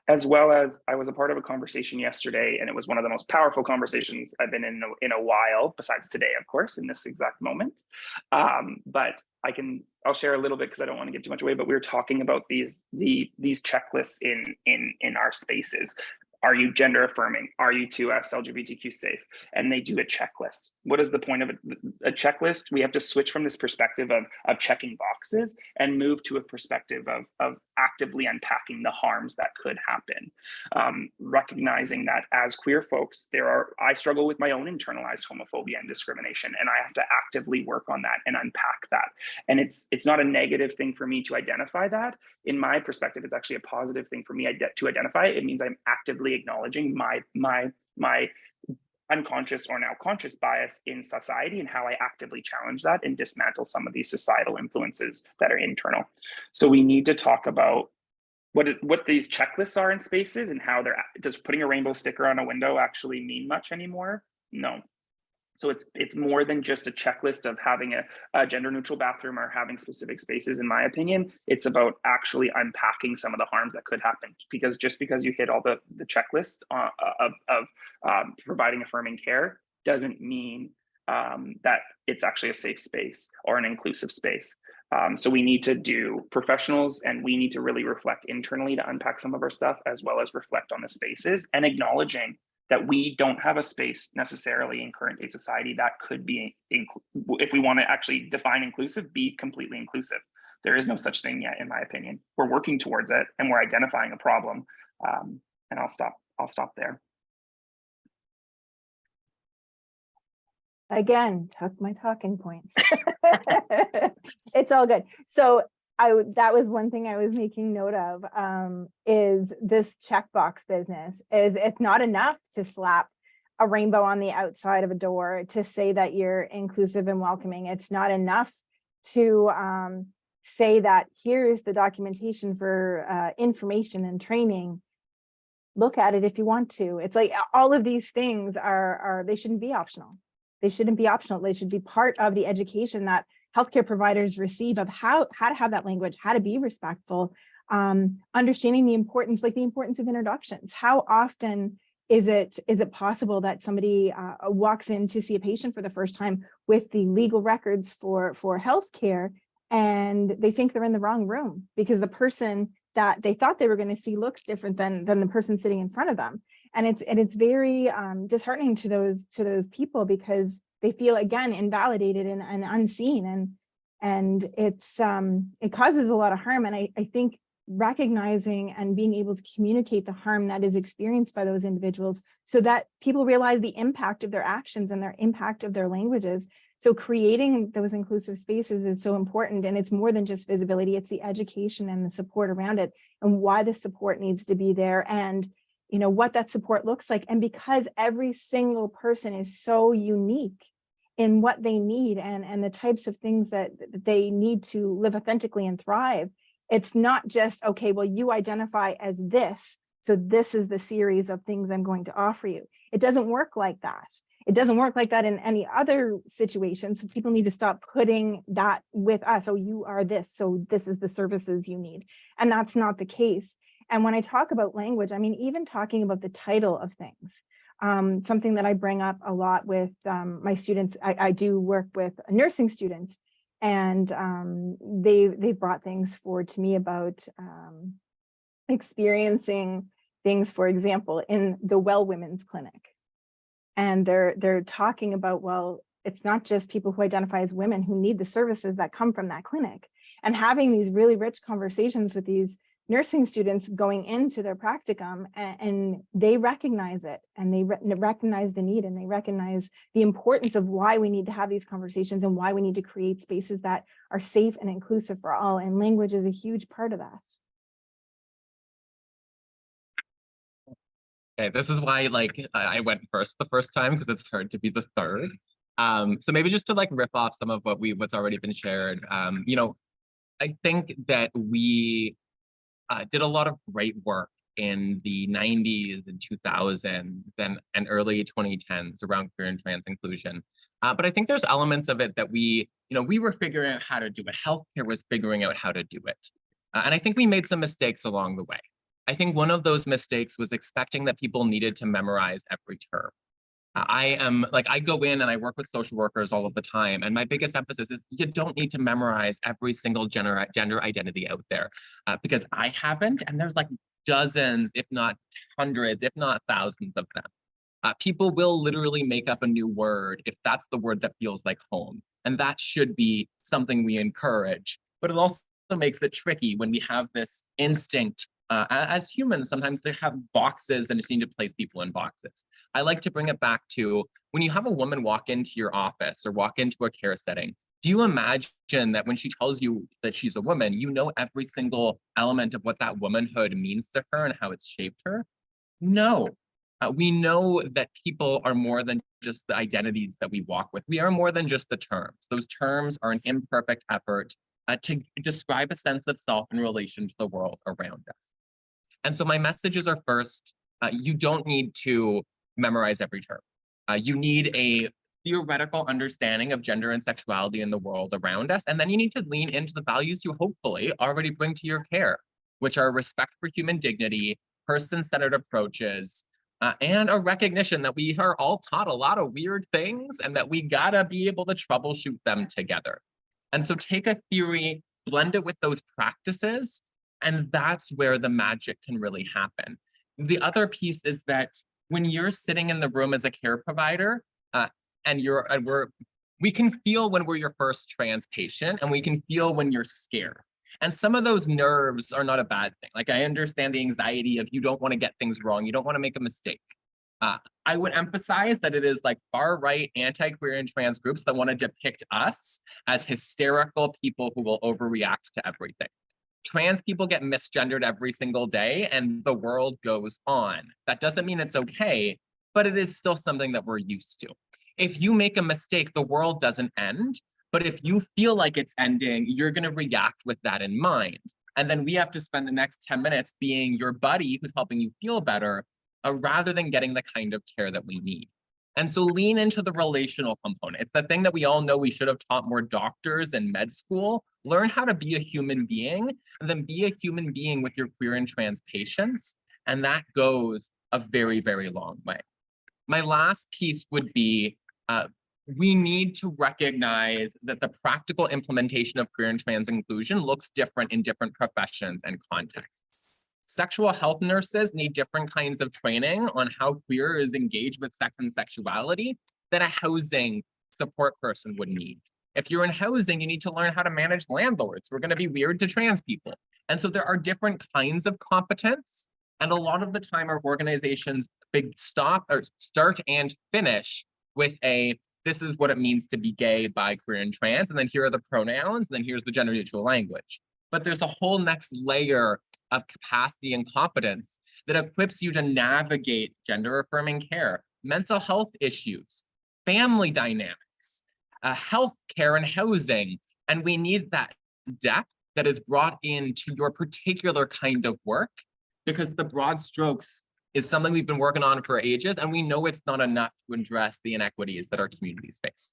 As well as, I was a part of a conversation yesterday, and it was one of the most powerful conversations I've been in a while, besides today, of course, in this exact moment. But I'll share a little bit because I don't want to give too much away, but we were talking about these checklists in our spaces. Are you gender affirming? Are you 2S LGBTQ safe? And they do a checklist. What is the point of a checklist? We have to switch from this perspective of checking boxes and move to a perspective of actively unpacking the harms that could happen. Recognizing that as queer folks, I struggle with my own internalized homophobia and discrimination, and I have to actively work on that and unpack that. And it's not a negative thing for me to identify that. In my perspective, it's actually a positive thing for me to identify. It means I'm actively acknowledging my unconscious or now conscious bias in society and how I actively challenge that and dismantle some of these societal influences that are internal. So we need to talk about what these checklists are in spaces and how does putting a rainbow sticker on a window actually mean much anymore? No. So it's more than just a checklist of having a gender neutral bathroom or having specific spaces, in my opinion. It's about actually unpacking some of the harms that could happen, because just because you hit all the checklists of providing affirming care doesn't mean that it's actually a safe space or an inclusive space. So we need to do professionals, and we need to really reflect internally to unpack some of our stuff, as well as reflect on the spaces and acknowledging that we don't have a space necessarily in current day society that could be, if we want to actually define inclusive, be completely inclusive. There is no such thing yet, in my opinion. We're working towards it and we're identifying a problem. And I'll stop there. Again, took my talking points. It's all good. So that was one thing I was making note of, is this checkbox business. Is it's not enough to slap a rainbow on the outside of a door to say that you're inclusive and welcoming. It's not enough to say that here's the documentation for information and training. Look at it if you want to. It's like all of these things they shouldn't be optional. They shouldn't be optional. They should be part of the education that healthcare providers receive of how to have that language, how to be respectful, understanding the importance of introductions. How often is it possible that somebody walks in to see a patient for the first time with the legal records for healthcare, and they think they're in the wrong room because the person that they thought they were going to see looks different than the person sitting in front of them. And it's very disheartening to those people because they feel, again, invalidated and unseen, and it causes a lot of harm. And I think recognizing and being able to communicate the harm that is experienced by those individuals so that people realize the impact of their actions and their impact of their languages. So creating those inclusive spaces is so important, and it's more than just visibility, it's the education and the support around it and why the support needs to be there, and what that support looks like. And because every single person is so unique in what they need and the types of things that they need to live authentically and thrive, it's not just, okay, well, you identify as this, so this is the series of things I'm going to offer you. It doesn't work like that. It doesn't work like that in any other situation. So people need to stop putting that with us. Oh, you are this, so this is the services you need. And that's not the case. And when I talk about language, I mean, even talking about the title of things, something that I bring up a lot with my students. I do work with nursing students, and they brought things forward to me about experiencing things, for example, in the Well Women's Clinic. And they're talking about, well, it's not just people who identify as women who need the services that come from that clinic, and having these really rich conversations with these nursing students going into their practicum, and they recognize it, and they recognize the need, and they recognize the importance of why we need to have these conversations and why we need to create spaces that are safe and inclusive for all. And language is a huge part of that. Okay, this is why I went first the first time, because it's hard to be the third. So maybe just to riff off some of what's already been shared. I think that we did a lot of great work in the 90s and 2000s and early 2010s around queer and trans inclusion. But I think there's elements of it that we were figuring out how to do it. Healthcare was figuring out how to do it. And I think we made some mistakes along the way. I think one of those mistakes was expecting that people needed to memorize every term. I go in and I work with social workers all of the time, and my biggest emphasis is you don't need to memorize every single gender identity out there, because I haven't, and there's dozens, if not hundreds, if not thousands of them. People will literally make up a new word if that's the word that feels like home, and that should be something we encourage. But it also makes it tricky when we have this instinct as humans sometimes to have boxes and just need to place people in boxes. I like to bring it back to when you have a woman walk into your office or walk into a care setting, do you imagine that when she tells you that she's a woman, you know every single element of what that womanhood means to her and how it's shaped her? No. We know that people are more than just the identities that we walk with. We are more than just the terms. Those terms are an imperfect effort to describe a sense of self in relation to the world around us. And so my messages are first, you don't need to memorize every term. You need a theoretical understanding of gender and sexuality in the world around us. And then you need to lean into the values you hopefully already bring to your care, which are respect for human dignity, person-centered approaches, and a recognition that we are all taught a lot of weird things and that we gotta be able to troubleshoot them together. And so take a theory, blend it with those practices, and that's where the magic can really happen. The other piece is that when you're sitting in the room as a care provider, we can feel when we're your first trans patient, and we can feel when you're scared. And some of those nerves are not a bad thing. Like I understand the anxiety of you don't want to get things wrong. You don't want to make a mistake. I would emphasize that it is like far right anti-queer and trans groups that want to depict us as hysterical people who will overreact to everything. Trans people get misgendered every single day and the world goes on. That doesn't mean it's okay, but it is still something that we're used to. If you make a mistake, the world doesn't end. But if you feel like it's ending, you're going to react with that in mind. And then we have to spend the next 10 minutes being your buddy who's helping you feel better, rather than getting the kind of care that we need. And so lean into the relational component. It's the thing that we all know we should have taught more doctors in med school. Learn how to be a human being, and then be a human being with your queer and trans patients. And that goes a very, very long way. My last piece would be, we need to recognize that the practical implementation of queer and trans inclusion looks different in different professions and contexts. Sexual health nurses need different kinds of training on how queer is engaged with sex and sexuality that a housing support person would need. If you're in housing, you need to learn how to manage landlords. We're going to be weird to trans people. And so there are different kinds of competence. And a lot of the time our organizations start and finish with this is what it means to be gay, bi, queer, and trans. And then here are the pronouns, and then here's the gender neutral language. But there's a whole next layer of capacity and competence that equips you to navigate gender affirming care, mental health issues, family dynamics, healthcare and housing. And we need that depth that is brought into your particular kind of work, because the broad strokes is something we've been working on for ages, and we know it's not enough to address the inequities that our communities face.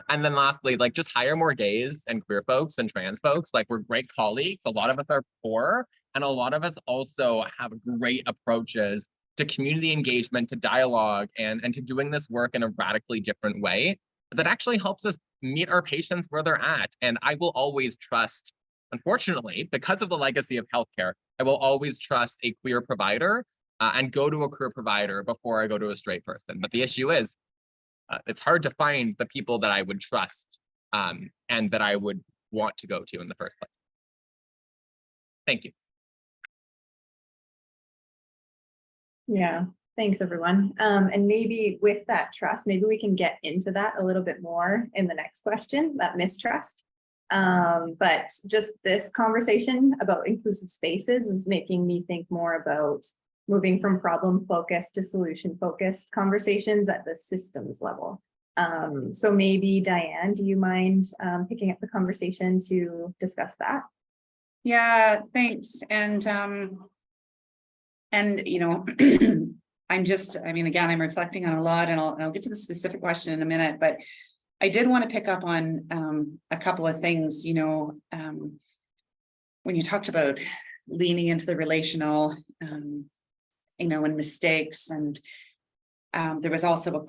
And then lastly, like just hire more gays and queer folks and trans folks. Like we're great colleagues. A lot of us are poor, and a lot of us also have great approaches to community engagement, to dialogue, and to doing this work in a radically different way that actually helps us meet our patients where they're at. And I will always trust, unfortunately, because of the legacy of healthcare, I will always trust a queer provider and go to a queer provider before I go to a straight person. But the issue is, it's hard to find the people that I would trust and that I would want to go to in the first place. Thank you. Yeah, thanks everyone. And maybe with that trust, maybe we can get into that a little bit more in the next question, that mistrust. But just this conversation about inclusive spaces is making me think more about moving from problem-focused to solution-focused conversations at the systems level. So maybe Diane, do you mind picking up the conversation to discuss that? Yeah, thanks. And you know, again, I'm reflecting on a lot, and I'll get to the specific question in a minute, but I did want to pick up on a couple of things, you know, when you talked about leaning into the relational, you know, and mistakes, and there was also a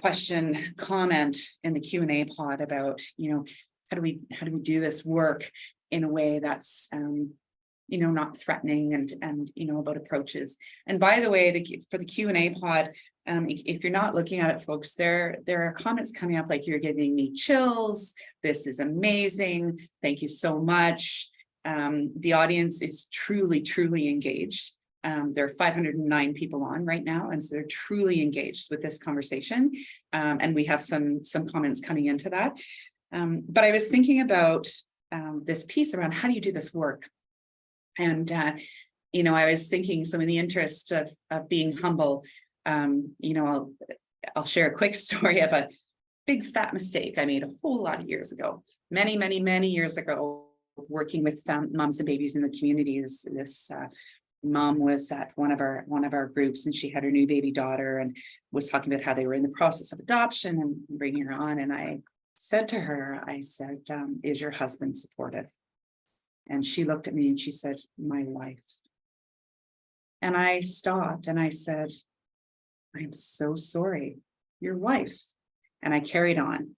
comment in the Q&A pod about, you know, how do we do this work in a way that's, you know, not threatening, and you know, about approaches. And by the way, for the Q&A pod, if you're not looking at it, folks, there are comments coming up like, you're giving me chills. This is amazing. Thank you so much. The audience is truly, truly engaged. There are 509 people on right now, and so they're truly engaged with this conversation. And we have some comments coming into that. But I was thinking about this piece around how do you do this work? And you know, I was thinking, so in the interest of being humble, you know, I'll share a quick story of a big fat mistake I made a whole lot of years ago, many years ago, working with moms and babies in the community. This mom was at one of our groups, and she had her new baby daughter and was talking about how they were in the process of adoption and bringing her on. And I said to her, is your husband supportive? And she looked at me and she said, my wife. And I stopped and I said, I'm so sorry, your wife. And I carried on,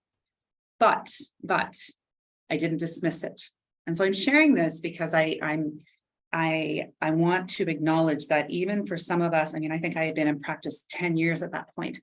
but I didn't dismiss it. And so I'm sharing this because I want to acknowledge that even for some of us, I mean, I think I had been in practice 10 years at that point.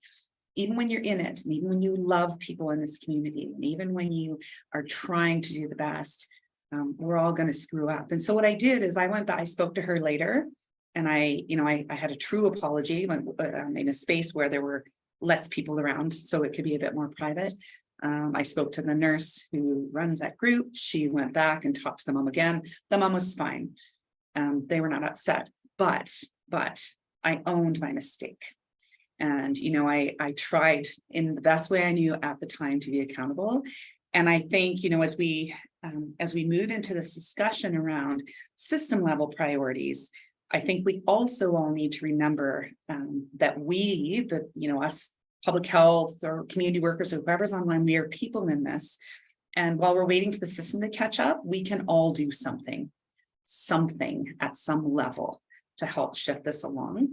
Even when you're in it, and even when you love people in this community, and even when you are trying to do the best, we're all going to screw up. And so what I did is I went back, I spoke to her later, and I had a true apology in a space where there were less people around, so it could be a bit more private. I spoke to the nurse who runs that group. She went back and talked to the mom again. The mom was fine. They were not upset, but I owned my mistake. And, I tried in the best way I knew at the time to be accountable. And I think, as we move into this discussion around system level priorities, I think we also all need to remember that us public health or community workers or whoever's online, we are people in this. And while we're waiting for the system to catch up, we can all do something at some level to help shift this along.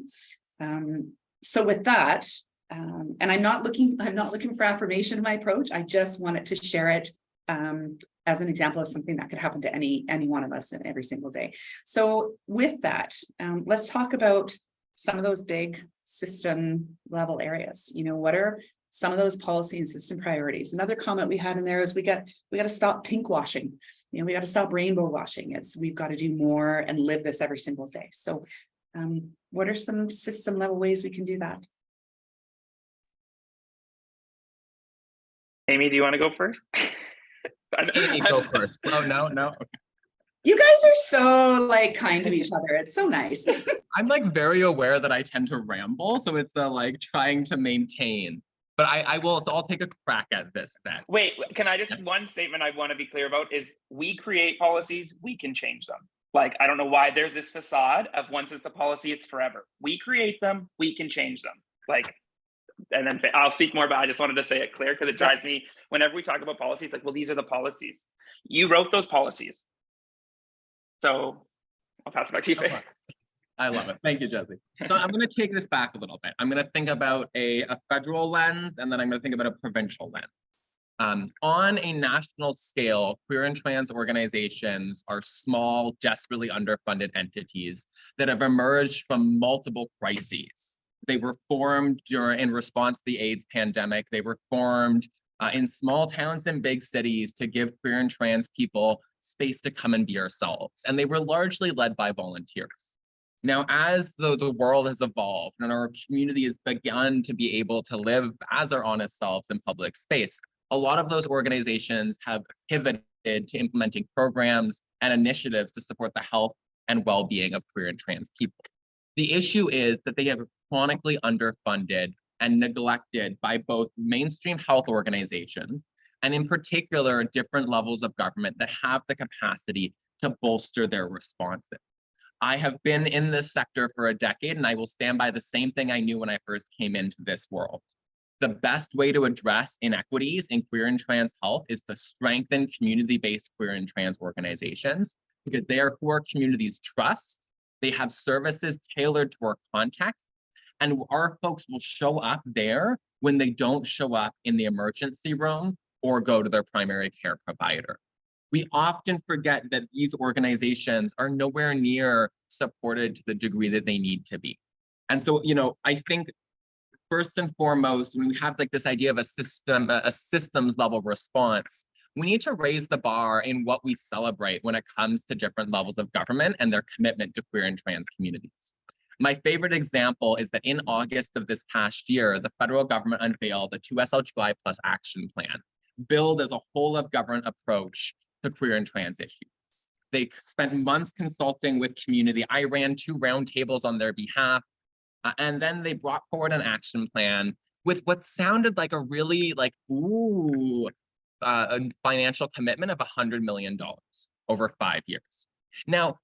So with that, and I'm not looking for affirmation in my approach. I just wanted to share it as an example of something that could happen to any one of us every single day. So with that, let's talk about some of those big system level areas. What are some of those policy and system priorities? Another comment we had in there is we got to stop pink washing. We got to stop rainbow washing. We've got to do more and live this every single day. So what are some system level ways we can do that? Amy, do you want to go first? Amy, go first. Oh, no. Okay. You guys are so kind to each other. It's so nice. I'm very aware that I tend to ramble, so it's trying to maintain. But I will, so I'll take a crack at this then. Wait, can I just, one statement I want to be clear about is we create policies, we can change them. I don't know why there's this facade of once it's a policy, it's forever. We create them, we can change them. And then I'll speak more, but I just wanted to say it clear because it drives me whenever we talk about policies, well, these are the policies. You wrote those policies. So I'll pass it back to you. I love it. Thank you, Jesse. So I'm going to take this back a little bit. I'm going to think about a federal lens, and then I'm going to think about a provincial lens. On a national scale, queer and trans organizations are small, desperately underfunded entities that have emerged from multiple crises. They were formed in response to the AIDS pandemic. They were formed in small towns and big cities to give queer and trans people space to come and be ourselves. And they were largely led by volunteers. Now, as the world has evolved and our community has begun to be able to live as our honest selves in public space, a lot of those organizations have pivoted to implementing programs and initiatives to support the health and well-being of queer and trans people. The issue is that they have chronically underfunded and neglected by both mainstream health organizations and in particular, different levels of government that have the capacity to bolster their responses. I have been in this sector for a decade, and I will stand by the same thing I knew when I first came into this world. The best way to address inequities in queer and trans health is to strengthen community-based queer and trans organizations because they are who our communities trust. They have services tailored to our context, and our folks will show up there when they don't show up in the emergency room or go to their primary care provider. We often forget that these organizations are nowhere near supported to the degree that they need to be. And so, I think first and foremost, when we have this idea of a systems level response, we need to raise the bar in what we celebrate when it comes to different levels of government and their commitment to queer and trans communities. My favorite example is that in August of this past year, the federal government unveiled the 2SLGI+ action plan, billed as a whole of government approach to queer and trans issues. They spent months consulting with community. I ran 2 roundtables on their behalf. And then they brought forward an action plan with what sounded like a really a financial commitment of $100 million over 5 years. Now,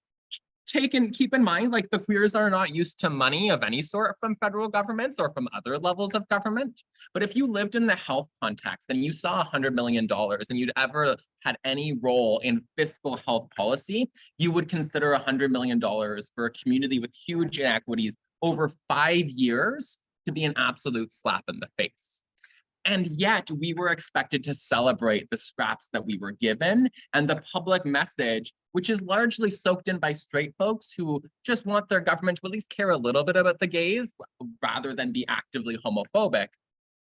keep in mind, the queers are not used to money of any sort from federal governments or from other levels of government. But if you lived in the health context and you saw $100 million and you'd ever had any role in fiscal health policy, you would consider $100 million for a community with huge inequities over 5 years to be an absolute slap in the face. And yet we were expected to celebrate the scraps that we were given and the public message, which is largely soaked in by straight folks who just want their government to at least care a little bit about the gays rather than be actively homophobic.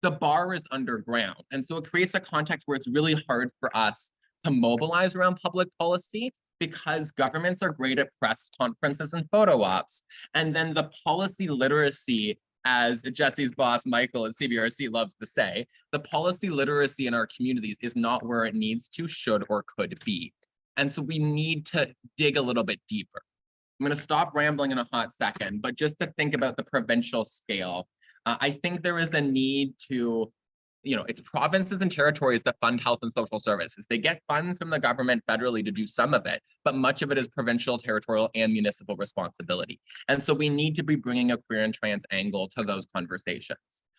The bar is underground. And so it creates a context where it's really hard for us to mobilize around public policy, because governments are great at press conferences and photo ops. And then the policy literacy, as Jesse's boss, Michael at CBRC loves to say, the policy literacy in our communities is not where it needs to, should, or could be. And so we need to dig a little bit deeper. I'm going to stop rambling in a hot second, but just to think about the provincial scale, I think there is a need to, it's provinces and territories that fund health and social services. They get funds from the government federally to do some of it, but much of it is provincial, territorial, and municipal responsibility. And so we need to be bringing a queer and trans angle to those conversations.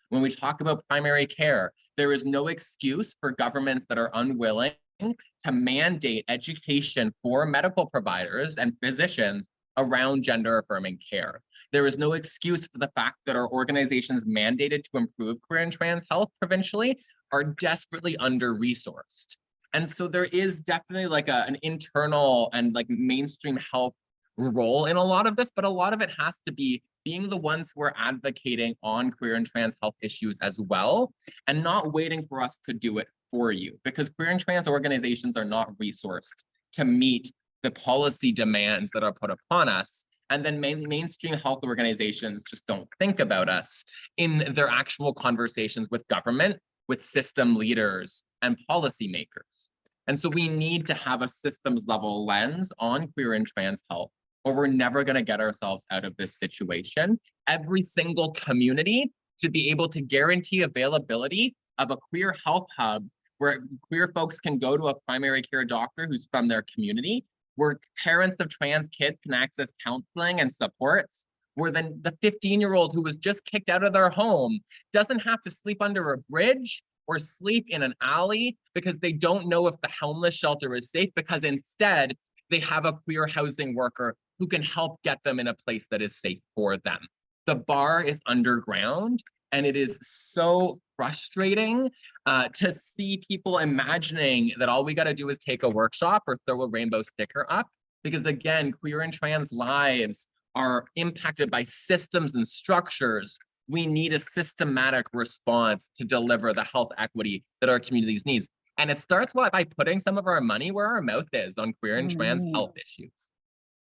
When we talk about primary care, there is no excuse for governments that are unwilling to mandate education for medical providers and physicians around gender affirming care. There is no excuse for the fact that our organizations mandated to improve queer and trans health provincially are desperately under-resourced. And so there is definitely like an internal and like mainstream health role in a lot of this, but a lot of it has to be being the ones who are advocating on queer and trans health issues as well, and not waiting for us to do it for you, because queer and trans organizations are not resourced to meet the policy demands that are put upon us. And then mainstream health organizations just don't think about us in their actual conversations with government, with system leaders and policymakers. And so we need to have a systems level lens on queer and trans health, or we're never going to get ourselves out of this situation. Every single community should be able to guarantee availability of a queer health hub where queer folks can go to a primary care doctor who's from their community, where parents of trans kids can access counseling and supports, where then the 15-year-old who was just kicked out of their home doesn't have to sleep under a bridge or sleep in an alley because they don't know if the homeless shelter is safe, because instead they have a queer housing worker who can help get them in a place that is safe for them. The bar is underground, and it is so frustrating to see people imagining that all we got to do is take a workshop or throw a rainbow sticker up, because again, queer and trans lives are impacted by systems and structures. We need a systematic response to deliver the health equity that our communities need. And it starts by putting some of our money where our mouth is on queer and trans health issues.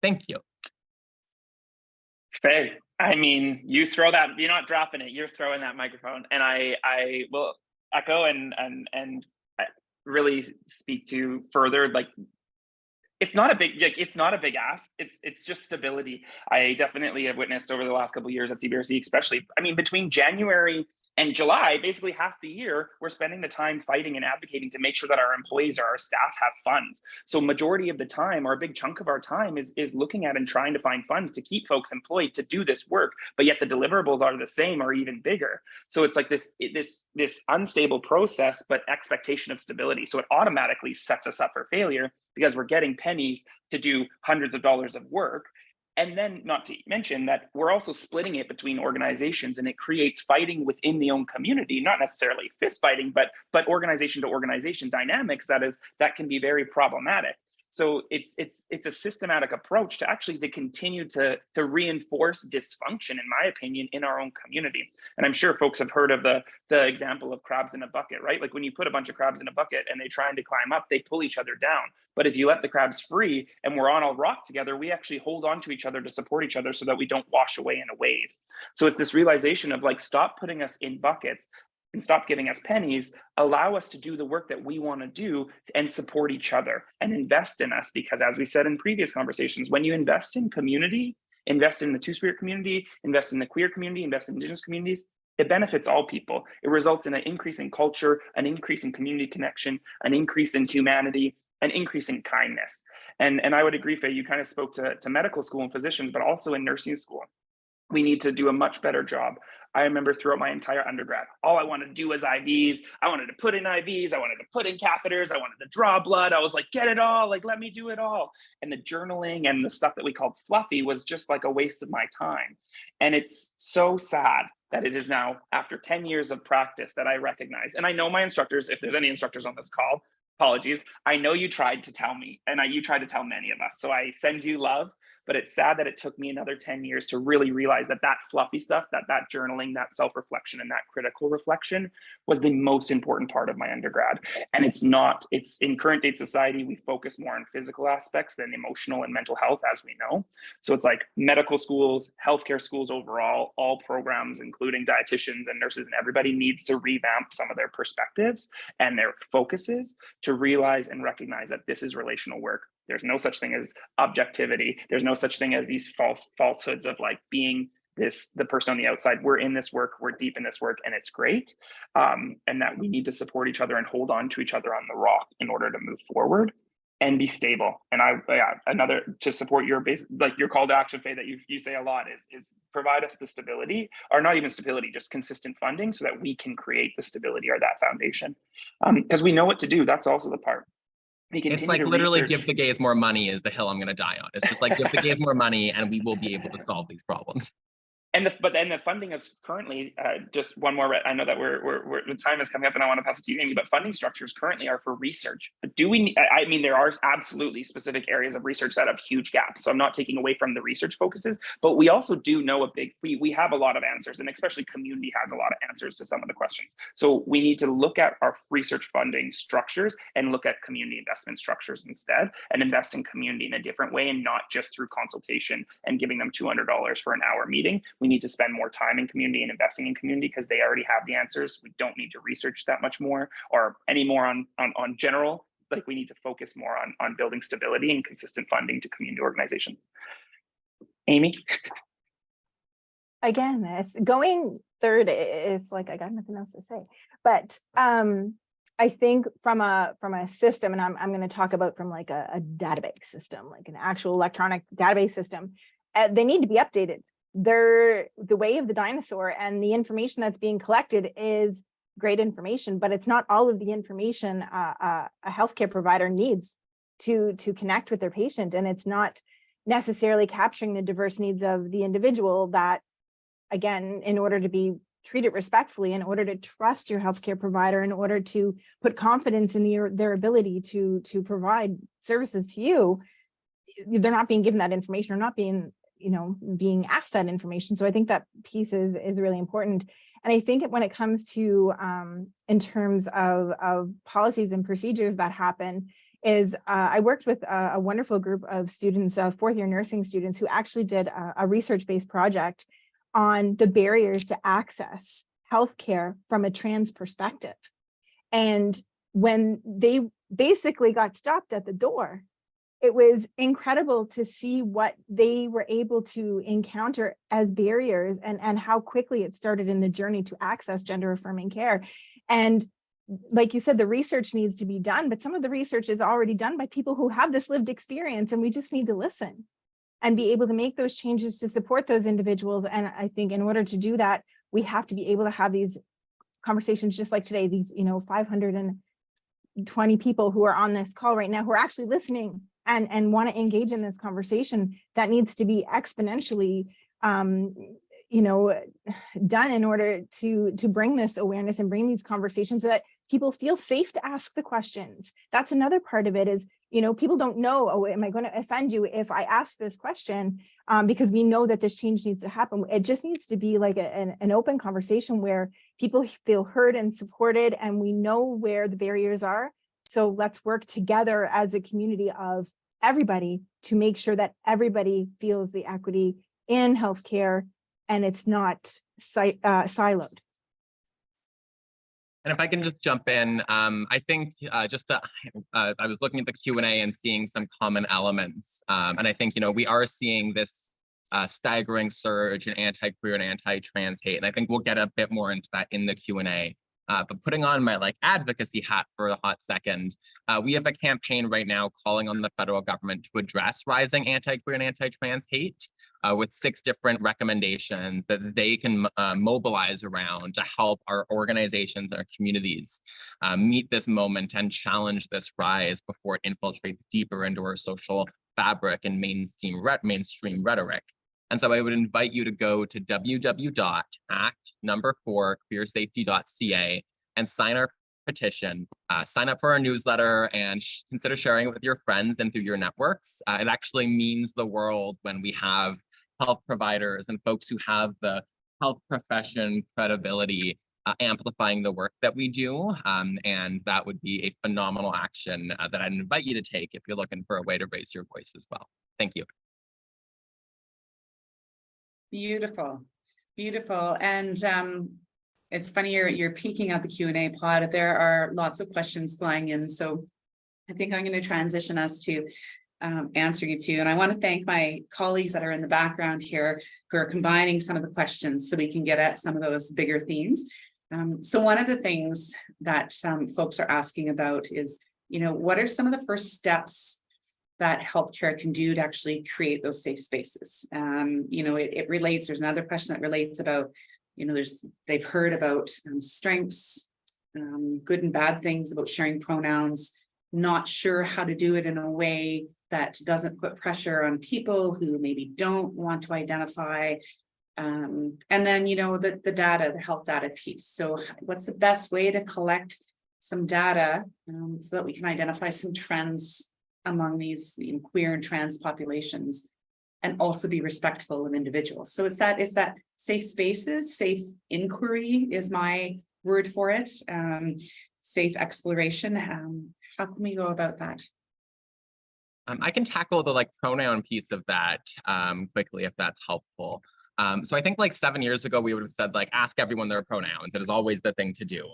Thank you. Faye, I mean, you throw that, you're not dropping it, you're throwing that microphone. And I will echo and really speak to further, like, it's not a big ask. It's just stability. I definitely have witnessed over the last couple of years at CBRC, especially, I mean, between January and July, basically half the year, we're spending the time fighting and advocating to make sure that our employees or our staff have funds. So majority of the time, or a big chunk of our time is looking at and trying to find funds to keep folks employed to do this work, but yet the deliverables are the same or even bigger. So it's like this unstable process, but expectation of stability. So it automatically sets us up for failure because we're getting pennies to do hundreds of dollars of work. And then not to mention that we're also splitting it between organizations, and it creates fighting within the own community, not necessarily fist fighting, but organization to organization dynamics that can be very problematic. So it's a systematic approach to continue to reinforce dysfunction, in my opinion, in our own community. And I'm sure folks have heard of the example of crabs in a bucket, right? Like when you put a bunch of crabs in a bucket and they're trying to climb up, they pull each other down. But if you let the crabs free and we're on a rock together, we actually hold on to each other to support each other so that we don't wash away in a wave. So it's this realization of like, stop putting us in buckets and stop giving us pennies, allow us to do the work that we want to do and support each other and invest in us. Because as we said in previous conversations, when you invest in community, invest in the Two-Spirit community, invest in the queer community, invest in Indigenous communities, it benefits all people. It results in an increase in culture, an increase in community connection, an increase in humanity, an increase in kindness. And I would agree, Faye, you kind of spoke to medical school and physicians, but also in nursing school. We need to do a much better job. I remember throughout my entire undergrad, all I wanted to do was IVs. I wanted to put in IVs. I wanted to put in catheters. I wanted to draw blood. I was like, get it all, like, let me do it all. And the journaling and the stuff that we called fluffy was just like a waste of my time. And it's so sad that it is now, after 10 years of practice, that I recognize. And I know my instructors, if there's any instructors on this call, apologies. I know you tried to tell me, and you tried to tell many of us. So I send you love. but it's sad that it took me another 10 years to really realize that that fluffy stuff, that journaling, that self-reflection, and that critical reflection was the most important part of my undergrad. And it's not, it's in current day society, we focus more on physical aspects than emotional and mental health, as we know. So it's like medical schools, healthcare schools overall, all programs, including dietitians and nurses, and everybody needs to revamp some of their perspectives and their focuses to realize and recognize that this is relational work. There's no such thing as objectivity. There's no such thing as these falsehoods of like being the person on the outside. We're in this work, we're deep in this work, and it's great. And that we need to support each other and hold on to each other on the rock in order to move forward and be stable. And another to support your base, like your call to action, Faye, that you say a lot is provide us the stability, or not even stability, just consistent funding so that we can create the stability or that foundation. Because we know what to do. That's also the part. It's like literally give the gays more money is the hill I'm going to die on. It's just like give the gays more money and we will be able to solve these problems. And the funding of currently, just one more, I know that the time is coming up and I want to pass it to you, Amy, but funding structures currently are for research. Do we, I mean, there are absolutely specific areas of research that have huge gaps. So I'm not taking away from the research focuses, but we also do know we have a lot of answers, and especially community has a lot of answers to some of the questions. So we need to look at our research funding structures and look at community investment structures instead, and invest in community in a different way, and not just through consultation and giving them $200 for an hour meeting. We need to spend more time in community and investing in community because they already have the answers. We don't need to research that much more or any more on general. Like we need to focus more on building stability and consistent funding to community organizations. Amy? Again, it's going third. It's like I got nothing else to say. But I think from a system, and I'm going to talk about from like a database system, like an actual electronic database system, they need to be updated. They're the way of the dinosaur, and the information that's being collected is great information, but it's not all of the information a healthcare provider needs to connect with their patient, and it's not necessarily capturing the diverse needs of the individual. That, again, in order to be treated respectfully, in order to trust your healthcare provider, in order to put confidence in their ability to provide services to you, they're not being given that information, or not being asked that information. So I think that piece is really important. And I think when it comes to in terms of policies and procedures that happen is I worked with a wonderful group of students, fourth year nursing students, who actually did a research-based project on the barriers to access healthcare from a trans perspective. And when they basically got stopped at the door, it was incredible to see what they were able to encounter as barriers, and how quickly it started in the journey to access gender affirming care. And like you said, the research needs to be done, but some of the research is already done by people who have this lived experience, and we just need to listen and be able to make those changes to support those individuals. And I think in order to do that, we have to be able to have these conversations just like today, these 520 people who are on this call right now who are actually listening and want to engage in this conversation. That needs to be exponentially done in order to bring this awareness and bring these conversations so that people feel safe to ask the questions. That's another part of it is, people don't know, oh, am I going to offend you if I ask this question? Because we know that this change needs to happen. It just needs to be like an open conversation where people feel heard and supported, and we know where the barriers are. So let's work together as a community of everybody to make sure that everybody feels the equity in healthcare and it's not siloed. And if I can just jump in, I think I was looking at the Q&A and seeing some common elements. And I think, we are seeing this staggering surge in anti-queer and anti-trans hate. And I think we'll get a bit more into that in the Q&A. But putting on my advocacy hat for a hot second, we have a campaign right now calling on the federal government to address rising anti-queer and anti-trans hate with 6 different recommendations that they can mobilize around to help our organizations and our communities meet this moment and challenge this rise before it infiltrates deeper into our social fabric and mainstream rhetoric. And so I would invite you to go to www.act4queersafety.ca and sign our petition, sign up for our newsletter and consider sharing it with your friends and through your networks. It actually means the world when we have health providers and folks who have the health profession credibility amplifying the work that we do. And that would be a phenomenal action that I'd invite you to take if you're looking for a way to raise your voice as well. Thank you. Beautiful, beautiful. And it's funny you're peeking at the Q&A pod. There are lots of questions flying in. So I think I'm going to transition us to answering a few. And I want to thank my colleagues that are in the background here who are combining some of the questions so we can get at some of those bigger themes. So one of the things that folks are asking about is, what are some of the first steps that healthcare can do to actually create those safe spaces? It relates, there's another question that relates about, they've heard about strengths, good and bad things about sharing pronouns, not sure how to do it in a way that doesn't put pressure on people who maybe don't want to identify. And then, the data, the health data piece. So what's the best way to collect some data so that we can identify some trends among these queer and trans populations and also be respectful of individuals? So it's that safe spaces, safe inquiry is my word for it, safe exploration. How can we go about that? I can tackle the pronoun piece of that quickly if that's helpful. So I think 7 years ago, we would have said ask everyone their pronouns. It is always the thing to do.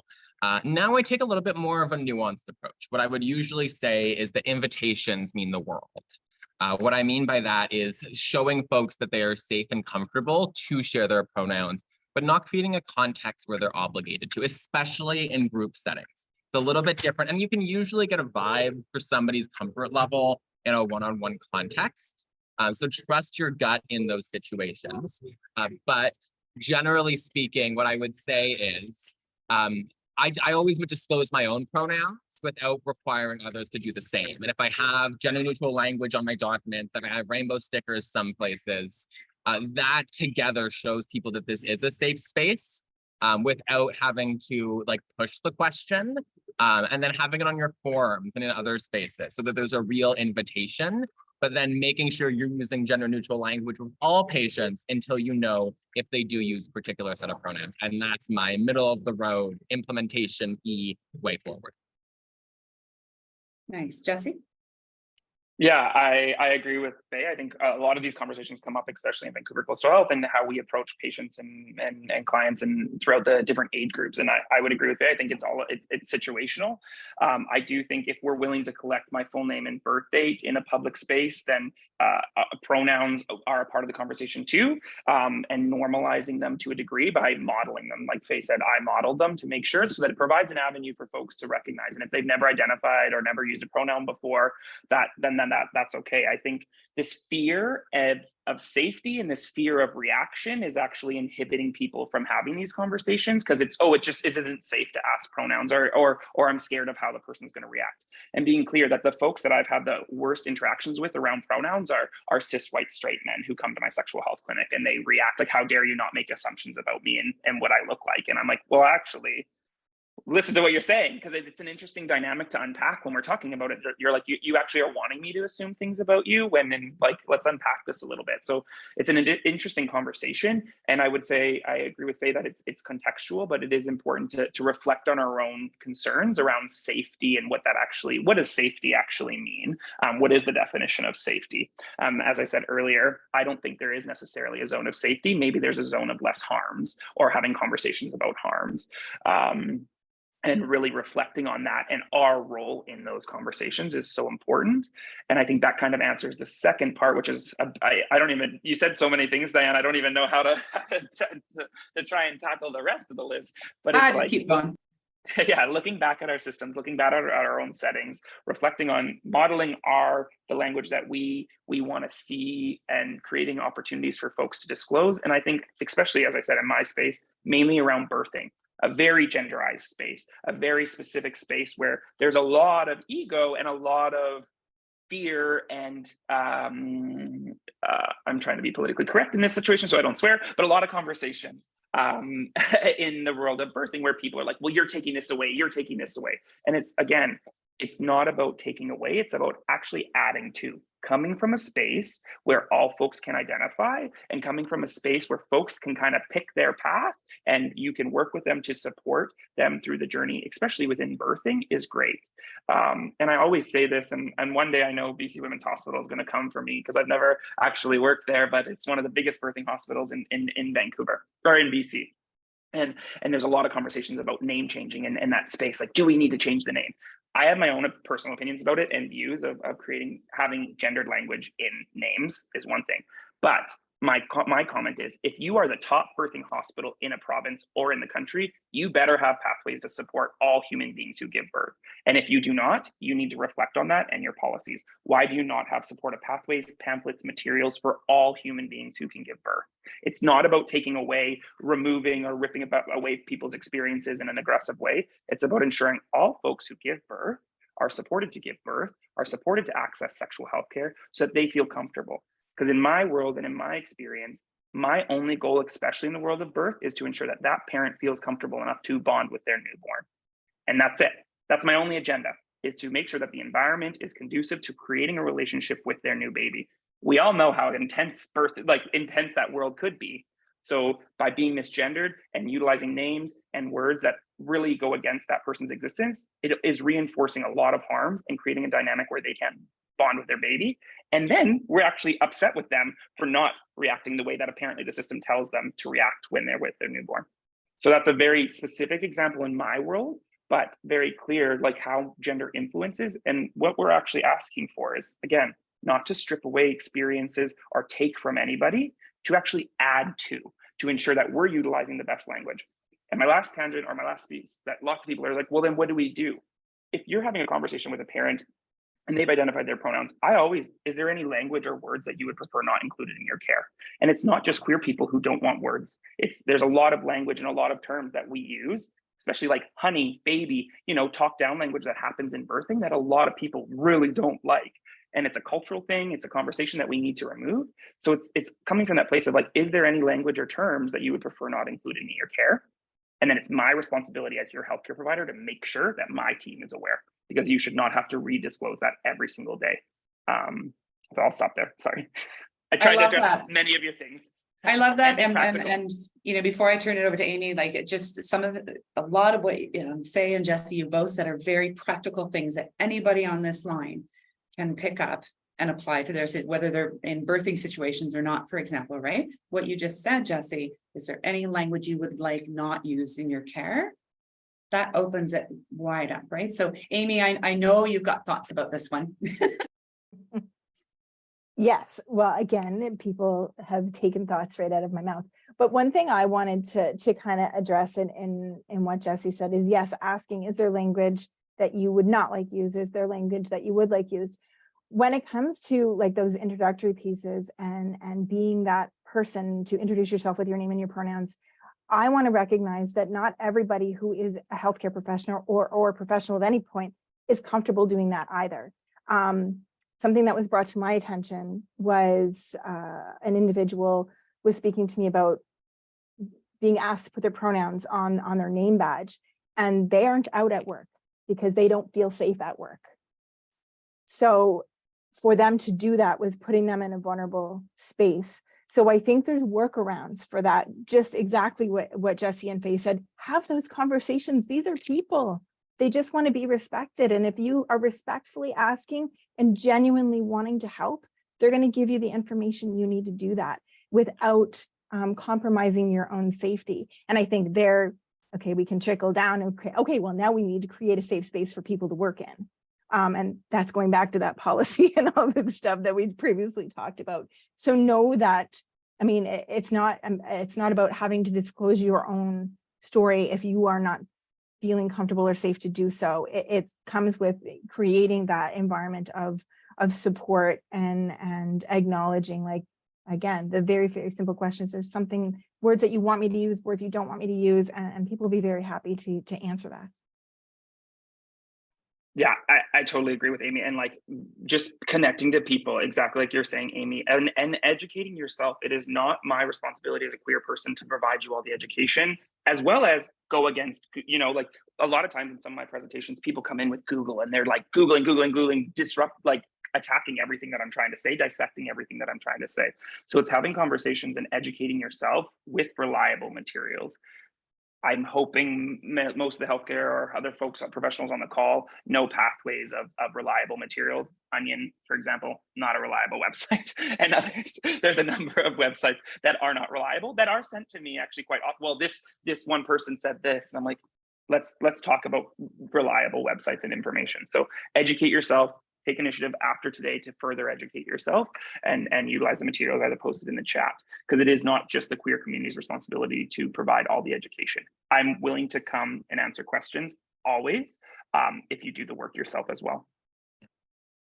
Now I take a little bit more of a nuanced approach. What I would usually say is that invitations mean the world. What I mean by that is showing folks that they are safe and comfortable to share their pronouns, but not creating a context where they're obligated to, especially in group settings. It's a little bit different, and you can usually get a vibe for somebody's comfort level in a one-on-one context. So trust your gut in those situations. But generally speaking, what I would say is I always would disclose my own pronouns without requiring others to do the same. And if I have gender neutral language on my documents, if I have rainbow stickers some places, that together shows people that this is a safe space without having to push the question and then having it on your forums and in other spaces so that there's a real invitation, but then making sure you're using gender neutral language with all patients until you know if they do use a particular set of pronouns. And that's my middle of the road implementation way forward. Nice. Jesse? Yeah, I agree with Faye. I think a lot of these conversations come up, especially in Vancouver Coastal Health, and how we approach patients and clients and throughout the different age groups. And I would agree with Faye. I think it's situational. I do think if we're willing to collect my full name and birth date in a public space, then pronouns are a part of the conversation too, and normalizing them to a degree by modeling them. Like Faye said, I modeled them to make sure so that it provides an avenue for folks to recognize. And if they've never identified or never used a pronoun before, that's okay. I think this fear of safety and this fear of reaction is actually inhibiting people from having these conversations because it just isn't safe to ask pronouns or I'm scared of how the person's going to react. And being clear that the folks that I've had the worst interactions with around pronouns are cis white straight men who come to my sexual health clinic and they react like, how dare you not make assumptions about me and what I look like? And I'm like, well, actually, listen to what you're saying, because it's an interesting dynamic to unpack when we're talking about it. You're like, you actually are wanting me to assume things about you let's unpack this a little bit. So it's an interesting conversation. And I would say, I agree with Faye that it's contextual, but it is important to reflect on our own concerns around safety and what does safety actually mean? What is the definition of safety? As I said earlier, I don't think there is necessarily a zone of safety. Maybe there's a zone of less harms or having conversations about harms. And really reflecting on that and our role in those conversations is so important. And I think that kind of answers the second part, which is, you said so many things, Diane, I don't even know how to try and tackle the rest of the list. But it's just keep going. Yeah, looking back at our systems, looking back at our own settings, reflecting on modeling the language that we want to see and creating opportunities for folks to disclose. And I think, especially, as I said, in my space, mainly around birthing. A very genderized space, a very specific space where there's a lot of ego and a lot of fear and I'm trying to be politically correct in this situation so I don't swear, but a lot of conversations in the world of birthing, where people are like, well, you're taking this away, you're taking this away. And it's, again, it's not about taking away, it's about actually adding to, coming from a space where all folks can identify, and coming from a space where folks can kind of pick their path and you can work with them to support them through the journey, especially within birthing, is great. And I always say this, and one day I know BC Women's Hospital is going to come for me because I've never actually worked there, but it's one of the biggest birthing hospitals in Vancouver, or in BC. And there's a lot of conversations about name changing in that space. Like, do we need to change the name? I have my own personal opinions about it and views of having gendered language in names is one thing. But my comment is, if you are the top birthing hospital in a province or in the country, you better have pathways to support all human beings who give birth. And if you do not, you need to reflect on that and your policies. Why do you not have supportive pathways, pamphlets, materials for all human beings who can give birth? It's not about taking away, removing, or ripping away people's experiences in an aggressive way. It's about ensuring all folks who give birth are supported to give birth, are supported to access sexual health care so that they feel comfortable. Because in my world and in my experience, my only goal, especially in the world of birth, is to ensure that that parent feels comfortable enough to bond with their newborn. And that's it. That's my only agenda, is to make sure that the environment is conducive to creating a relationship with their new baby. We all know how intense that world could be. So by being misgendered and utilizing names and words that really go against that person's existence, it is reinforcing a lot of harms and creating a dynamic where they can't bond with their baby. And then we're actually upset with them for not reacting the way that apparently the system tells them to react when they're with their newborn. So that's a very specific example in my world, but very clear, like, how gender influences. And what we're actually asking for is, again, not to strip away experiences or take from anybody, to actually add to ensure that we're utilizing the best language. And my last tangent, or my last piece, that lots of people are like, well, then what do we do? If you're having a conversation with a parent and they've identified their pronouns, is there any language or words that you would prefer not included in your care? And it's not just queer people who don't want words. There's a lot of language and a lot of terms that we use, especially like honey, baby, talk down language that happens in birthing that a lot of people really don't like. And it's a cultural thing. It's a conversation that we need to remove. So it's coming from that place of like, is there any language or terms that you would prefer not included in your care? And then it's my responsibility as your healthcare provider to make sure that my team is aware, because you should not have to redisclose that every single day. So I'll stop there. Sorry. I tried to address many of your things. I love that. And before I turn it over to Amy, like, it just a lot of what Faye and Jesse, you both said, are very practical things that anybody on this line can pick up and apply to theirs, whether they're in birthing situations or not, for example, right? What you just said, Jesse, is there any language you would like not used in your care? That opens it wide up, right? So Amy, I know you've got thoughts about this one. Yes, well, again, people have taken thoughts right out of my mouth. But one thing I wanted to kind of address in what Jesse said is, yes, asking, is there language that you would not like used? Is there language that you would like used? When it comes to like those introductory pieces and being that person to introduce yourself with your name and your pronouns, I want to recognize that not everybody who is a healthcare professional or a professional at any point is comfortable doing that either. Something that was brought to my attention was an individual was speaking to me about being asked to put their pronouns on their name badge, and they aren't out at work because they don't feel safe at work. So for them to do that was putting them in a vulnerable space. So I think there's workarounds for that. Just exactly what Jesse and Faye said, have those conversations. These are people. They just want to be respected. And if you are respectfully asking and genuinely wanting to help, they're going to give you the information you need to do that without compromising your own safety. And I think okay, we can trickle down and okay, well, now we need to create a safe space for people to work in. And that's going back to that policy and all the stuff that we previously talked about. So know that, I mean, it's not about having to disclose your own story if you are not feeling comfortable or safe to do so. It comes with creating that environment of support and acknowledging, like, again, the very, very simple questions. There's words that you want me to use, words you don't want me to use, and people will be very happy to answer that. Yeah, I totally agree with Amy, and like just connecting to people, exactly like you're saying, Amy, and educating yourself. It is not my responsibility as a queer person to provide you all the education, as well as go against, you know, like a lot of times in some of my presentations, people come in with Google and they're like Googling, disrupt, like attacking everything that I'm trying to say, dissecting everything that I'm trying to say. So it's having conversations and educating yourself with reliable materials. I'm hoping most of the healthcare or other folks, professionals on the call, know pathways of reliable materials. Onion, for example, not a reliable website, and others. There's a number of websites that are not reliable that are sent to me actually quite often. Well, this one person said this, and I'm like, let's talk about reliable websites and information. So educate yourself. Take initiative after today to further educate yourself and utilize the materials that I posted in the chat, because it is not just the queer community's responsibility to provide all the education. I'm willing to come and answer questions always, if you do the work yourself as well.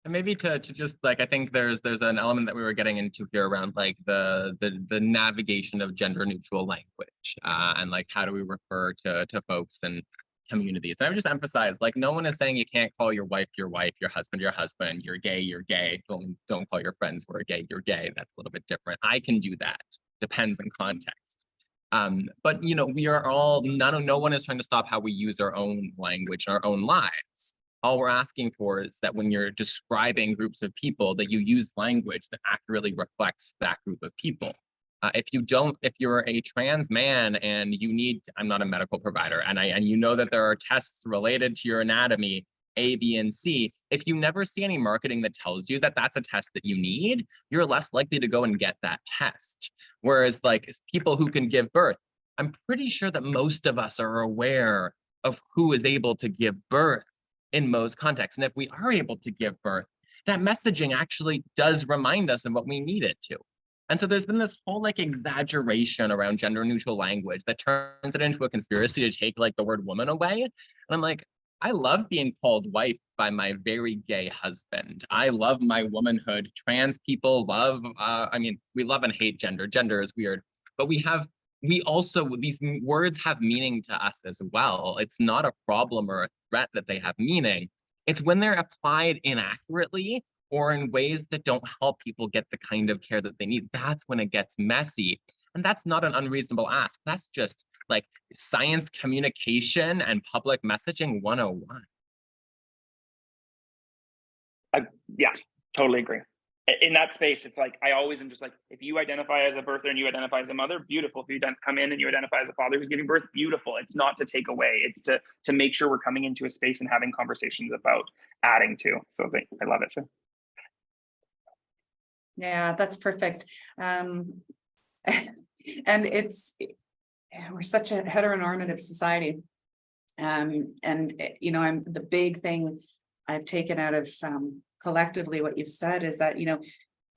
And maybe to just like, I think there's an element that we were getting into here around like the navigation of gender neutral language, and like how do we refer to folks and communities. And I would just emphasize, like, no one is saying you can't call your wife, your husband, you're gay. Don't call your friends who are gay, you're gay. That's a little bit different. I can do that. Depends on context. But you know, we are all, no one is trying to stop how we use our own language in our own lives. All we're asking for is that when you're describing groups of people, that you use language that accurately reflects that group of people. If you're a trans man and you need, I'm not a medical provider, and you know that there are tests related to your anatomy, A, B, and C, if you never see any marketing that tells you that that's a test that you need, you're less likely to go and get that test. Whereas like people who can give birth, I'm pretty sure that most of us are aware of who is able to give birth in most contexts. And if we are able to give birth, that messaging actually does remind us of what we need it to. And so there's been this whole like exaggeration around gender neutral language that turns it into a conspiracy to take like the word woman away. And I'm like, I love being called wife by my very gay husband. I love my womanhood. Trans people love, we love and hate gender. Gender is weird, but these words have meaning to us as well. It's not a problem or a threat that they have meaning. It's when they're applied inaccurately or in ways that don't help people get the kind of care that they need. That's when it gets messy. And that's not an unreasonable ask. That's just like science communication and public messaging 101. Yeah, totally agree. In that space, it's like, I always am just like, if you identify as a birther and you identify as a mother, beautiful. If you come in and you identify as a father who's giving birth, beautiful. It's not to take away, it's to make sure we're coming into a space and having conversations about adding to. So I love it. Yeah, that's perfect. And we're such a heteronormative society. You know, the big thing I've taken out of collectively what you've said is that, you know,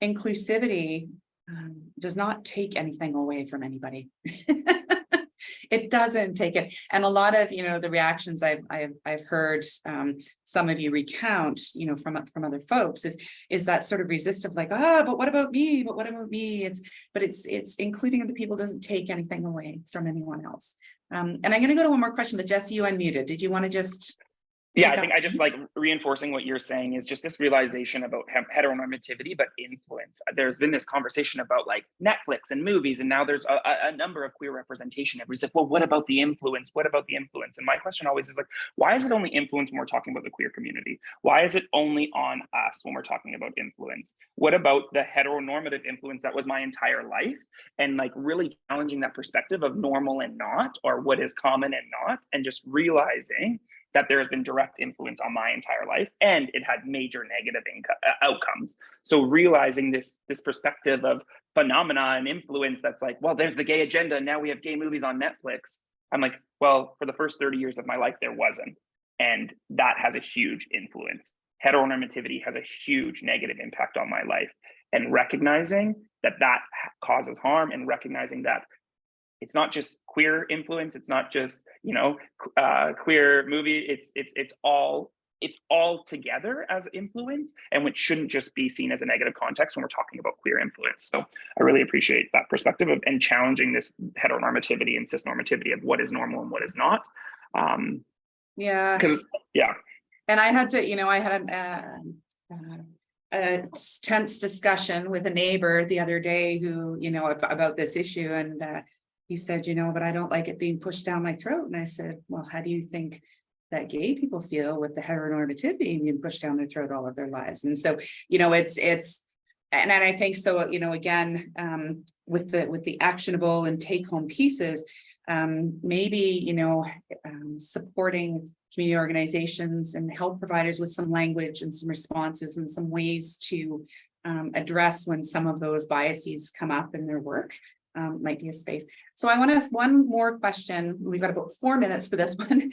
inclusivity does not take anything away from anybody. It doesn't take it. And a lot of, you know, the reactions I've heard some of you recount, you know, from other folks is that sort of resistive, like, but what about me? But what about me? It's including other people doesn't take anything away from anyone else. And I'm going to go to one more question, but Jesse, you unmuted. Did you want to just? Yeah, I think I just like reinforcing what you're saying is just this realization about heteronormativity, but influence. There's been this conversation about like Netflix and movies, and now there's a number of queer representation. Everybody's like, well, what about the influence? What about the influence? And my question always is like, why is it only influence when we're talking about the queer community? Why is it only on us when we're talking about influence? What about the heteronormative influence that was my entire life? And like really challenging that perspective of normal and not, or what is common and not, and just realizing that there has been direct influence on my entire life, and it had major negative outcomes. So realizing this perspective of phenomena and influence that's like, well, there's the gay agenda, and now we have gay movies on Netflix. I'm like, well, for the first 30 years of my life, there wasn't. And that has a huge influence. Heteronormativity has a huge negative impact on my life. And recognizing that causes harm, and recognizing that it's not just queer influence, it's not just, you know, queer movie, it's all together as influence, and which shouldn't just be seen as a negative context when we're talking about queer influence. So I really appreciate that perspective and challenging this heteronormativity and cisnormativity of what is normal and what is not. Yeah. Because And I had to, I had a tense discussion with a neighbor the other day who, about this issue. And he said, but I don't like it being pushed down my throat. And I said, well, how do you think that gay people feel with the heteronormativity being pushed down their throat all of their lives? And so, and I think so, again, with the actionable and take home pieces, maybe, supporting community organizations and health providers with some language and some responses and some ways to address when some of those biases come up in their work might be a space. So I want to ask one more question. We've got about 4 minutes for this one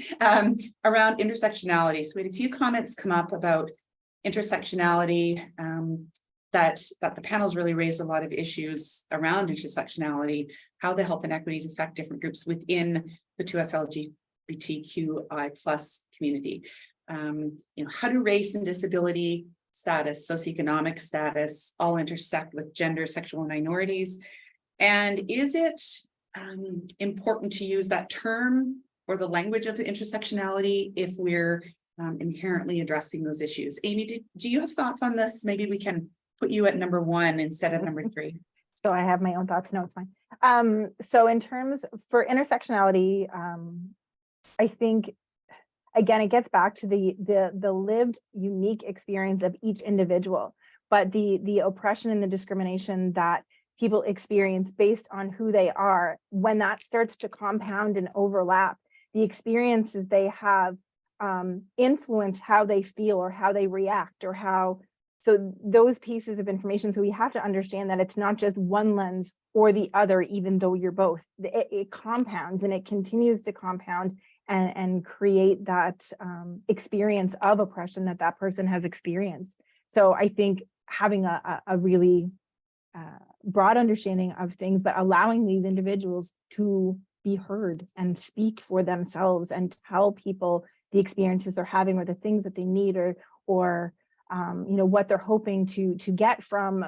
around intersectionality. So we had a few comments come up about intersectionality, that the panels really raised a lot of issues around intersectionality, how the health inequities affect different groups within the 2S LGBTQI+ community. How do race and disability status, socioeconomic status, all intersect with gender, sexual minorities? And is it important to use that term or the language of the intersectionality if we're inherently addressing those issues? Amy, do you have thoughts on this? Maybe we can put you at number 1 instead of number 3. So I have my own thoughts. No, it's fine. So in terms for intersectionality, I think, again, it gets back to the lived unique experience of each individual, but the oppression and the discrimination that people experience based on who they are, when that starts to compound and overlap, the experiences they have influence how they feel or how they react or how. So those pieces of information, so we have to understand that it's not just one lens or the other, even though you're both. It compounds and it continues to compound and create that experience of oppression that person has experienced. So I think having a really broad understanding of things, but allowing these individuals to be heard and speak for themselves and tell people the experiences they're having or the things that they need or what they're hoping to get from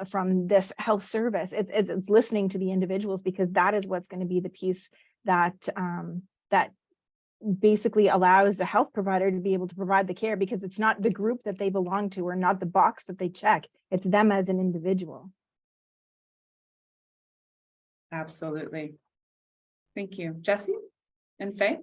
this health service. It's listening to the individuals, because that is what's going to be the piece that basically allows the health provider to be able to provide the care, because it's not the group that they belong to or not the box that they check. It's them as an individual. Absolutely. Thank you. Jesse and Faye?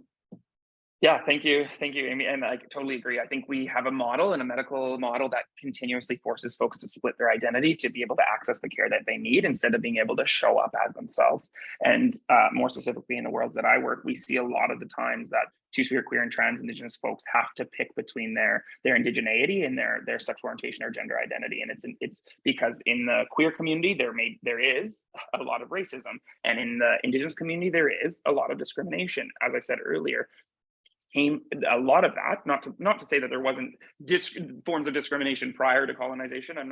Yeah, thank you, Amy. And I totally agree. I think we have a model and a medical model that continuously forces folks to split their identity to be able to access the care that they need instead of being able to show up as themselves. And more specifically in the worlds that I work, we see a lot of the times that Two-Spirit, queer, and trans Indigenous folks have to pick between their indigeneity and their sexual orientation or gender identity. And it's because in the queer community, there is a lot of racism. And in the Indigenous community, there is a lot of discrimination. As I said earlier, came a lot of that, not to say that there wasn't forms of discrimination prior to colonization. I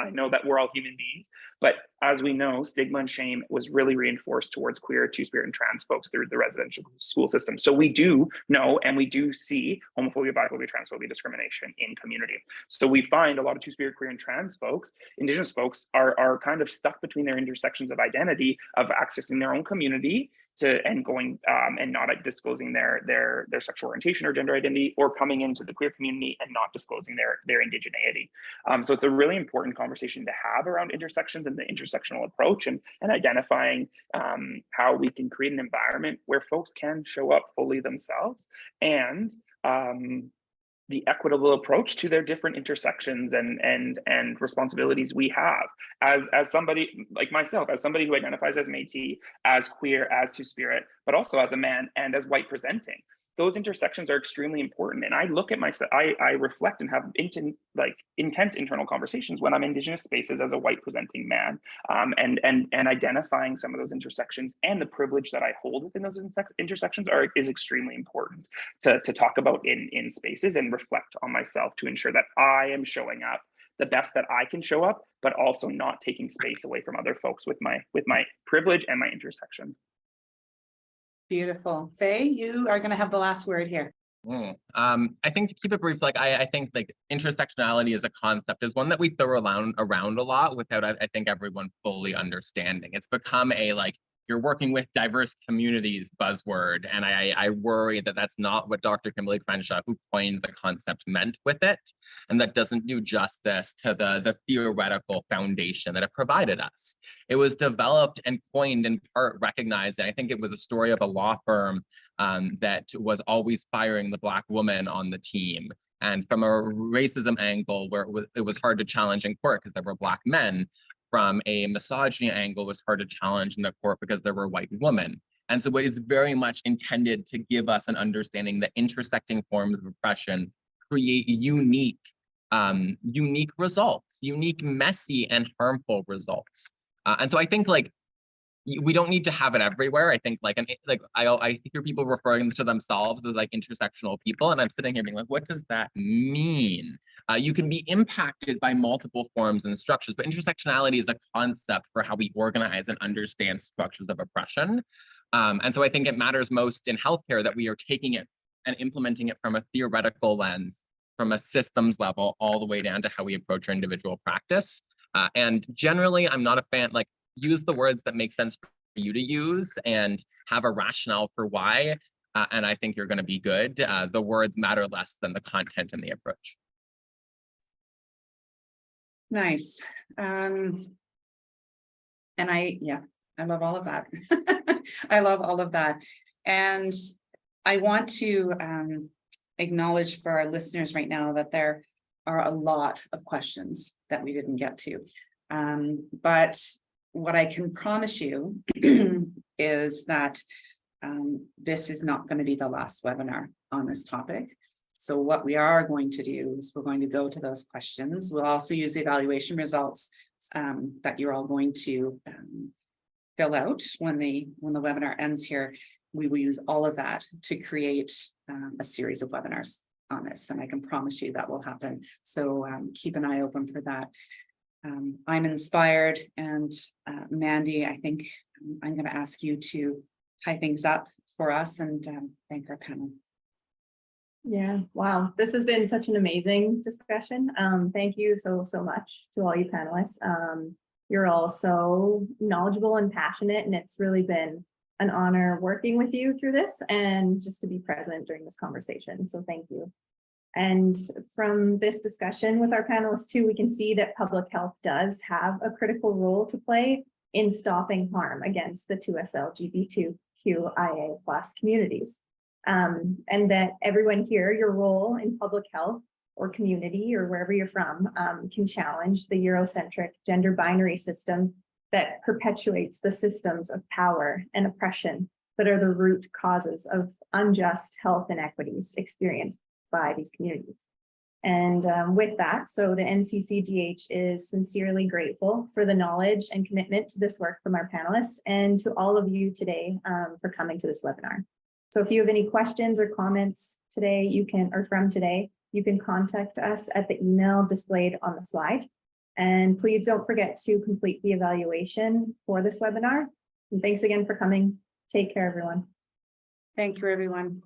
know that we're all human beings, but as we know, stigma and shame was really reinforced towards queer, Two-Spirit, and trans folks through the residential school system. So we do know and we do see homophobia, biphobia, transphobia, discrimination in community. So we find a lot of Two-Spirit, queer, and trans folks, Indigenous folks, are kind of stuck between their intersections of identity, of accessing their own community and going and not disclosing their sexual orientation or gender identity, or coming into the queer community and not disclosing their indigeneity. So it's a really important conversation to have around intersections and the intersectional approach, and identifying how we can create an environment where folks can show up fully themselves, and the equitable approach to their different intersections and responsibilities we have as somebody like myself, as somebody who identifies as Métis, as queer, as Two-Spirit, but also as a man and as white presenting. Those intersections are extremely important. And I look at myself, I reflect and have intense internal conversations when I'm in Indigenous spaces as a white presenting man, and identifying some of those intersections and the privilege that I hold within those intersections is extremely important to talk about in spaces, and reflect on myself to ensure that I am showing up the best that I can show up, but also not taking space away from other folks with my privilege and my intersections. Beautiful. Faye, you are going to have the last word here. I think, to keep it brief, I think intersectionality as a concept is one that we throw around a lot without, I think, everyone fully understanding. It's become a you're working with diverse communities buzzword. And I worry that that's not what Dr. Kimberly Crenshaw, who coined the concept, meant with it. And that doesn't do justice to the theoretical foundation that it provided us. It was developed and coined in part recognizing, I think it was a story of a law firm that was always firing the Black woman on the team. And from a racism angle where it was hard to challenge in court because there were Black men, from a misogyny angle, it was hard to challenge in the court because there were white women. And so it is very much intended to give us an understanding that intersecting forms of oppression create unique results, unique, messy, and harmful results. And so I think like we don't need to have it everywhere. I think I hear people referring to themselves as like intersectional people, and I'm sitting here being like, what does that mean? You can be impacted by multiple forms and structures, but intersectionality is a concept for how we organize and understand structures of oppression. And so I think it matters most in healthcare that we are taking it and implementing it from a theoretical lens, from a systems level, all the way down to how we approach our individual practice. And generally, I'm not a fan, like, use the words that make sense for you to use and have a rationale for why. And I think you're going to be good. The words matter less than the content and the approach. Nice. And I love all of that. I love all of that. And I want to acknowledge for our listeners right now that there are a lot of questions that we didn't get to. But what I can promise you is that this is not going to be the last webinar on this topic. So what we are going to do is we're going to go to those questions. We'll also use the evaluation results that you're all going to fill out when the webinar ends here. We will use all of that to create a series of webinars on this, and I can promise you that will happen. So keep an eye open for that. I'm inspired, and Mandy, I think I'm going to ask you to tie things up for us and thank our panel. Yeah, wow. This has been such an amazing discussion. Thank you so much to all you panelists. You're all so knowledgeable and passionate, and it's really been an honor working with you through this and just to be present during this conversation. So thank you. And from this discussion with our panelists too, we can see that public health does have a critical role to play in stopping harm against the 2SLGBTQIA+ communities. And that everyone here, your role in public health or community or wherever you're from, can challenge the Eurocentric gender binary system that perpetuates the systems of power and oppression that are the root causes of unjust health inequities experienced by these communities. And with that, so the NCCDH is sincerely grateful for the knowledge and commitment to this work from our panelists and to all of you today for coming to this webinar. So if you have any questions or comments today, you can contact us at the email displayed on the slide. And please don't forget to complete the evaluation for this webinar. And thanks again for coming. Take care, everyone. Thank you, everyone.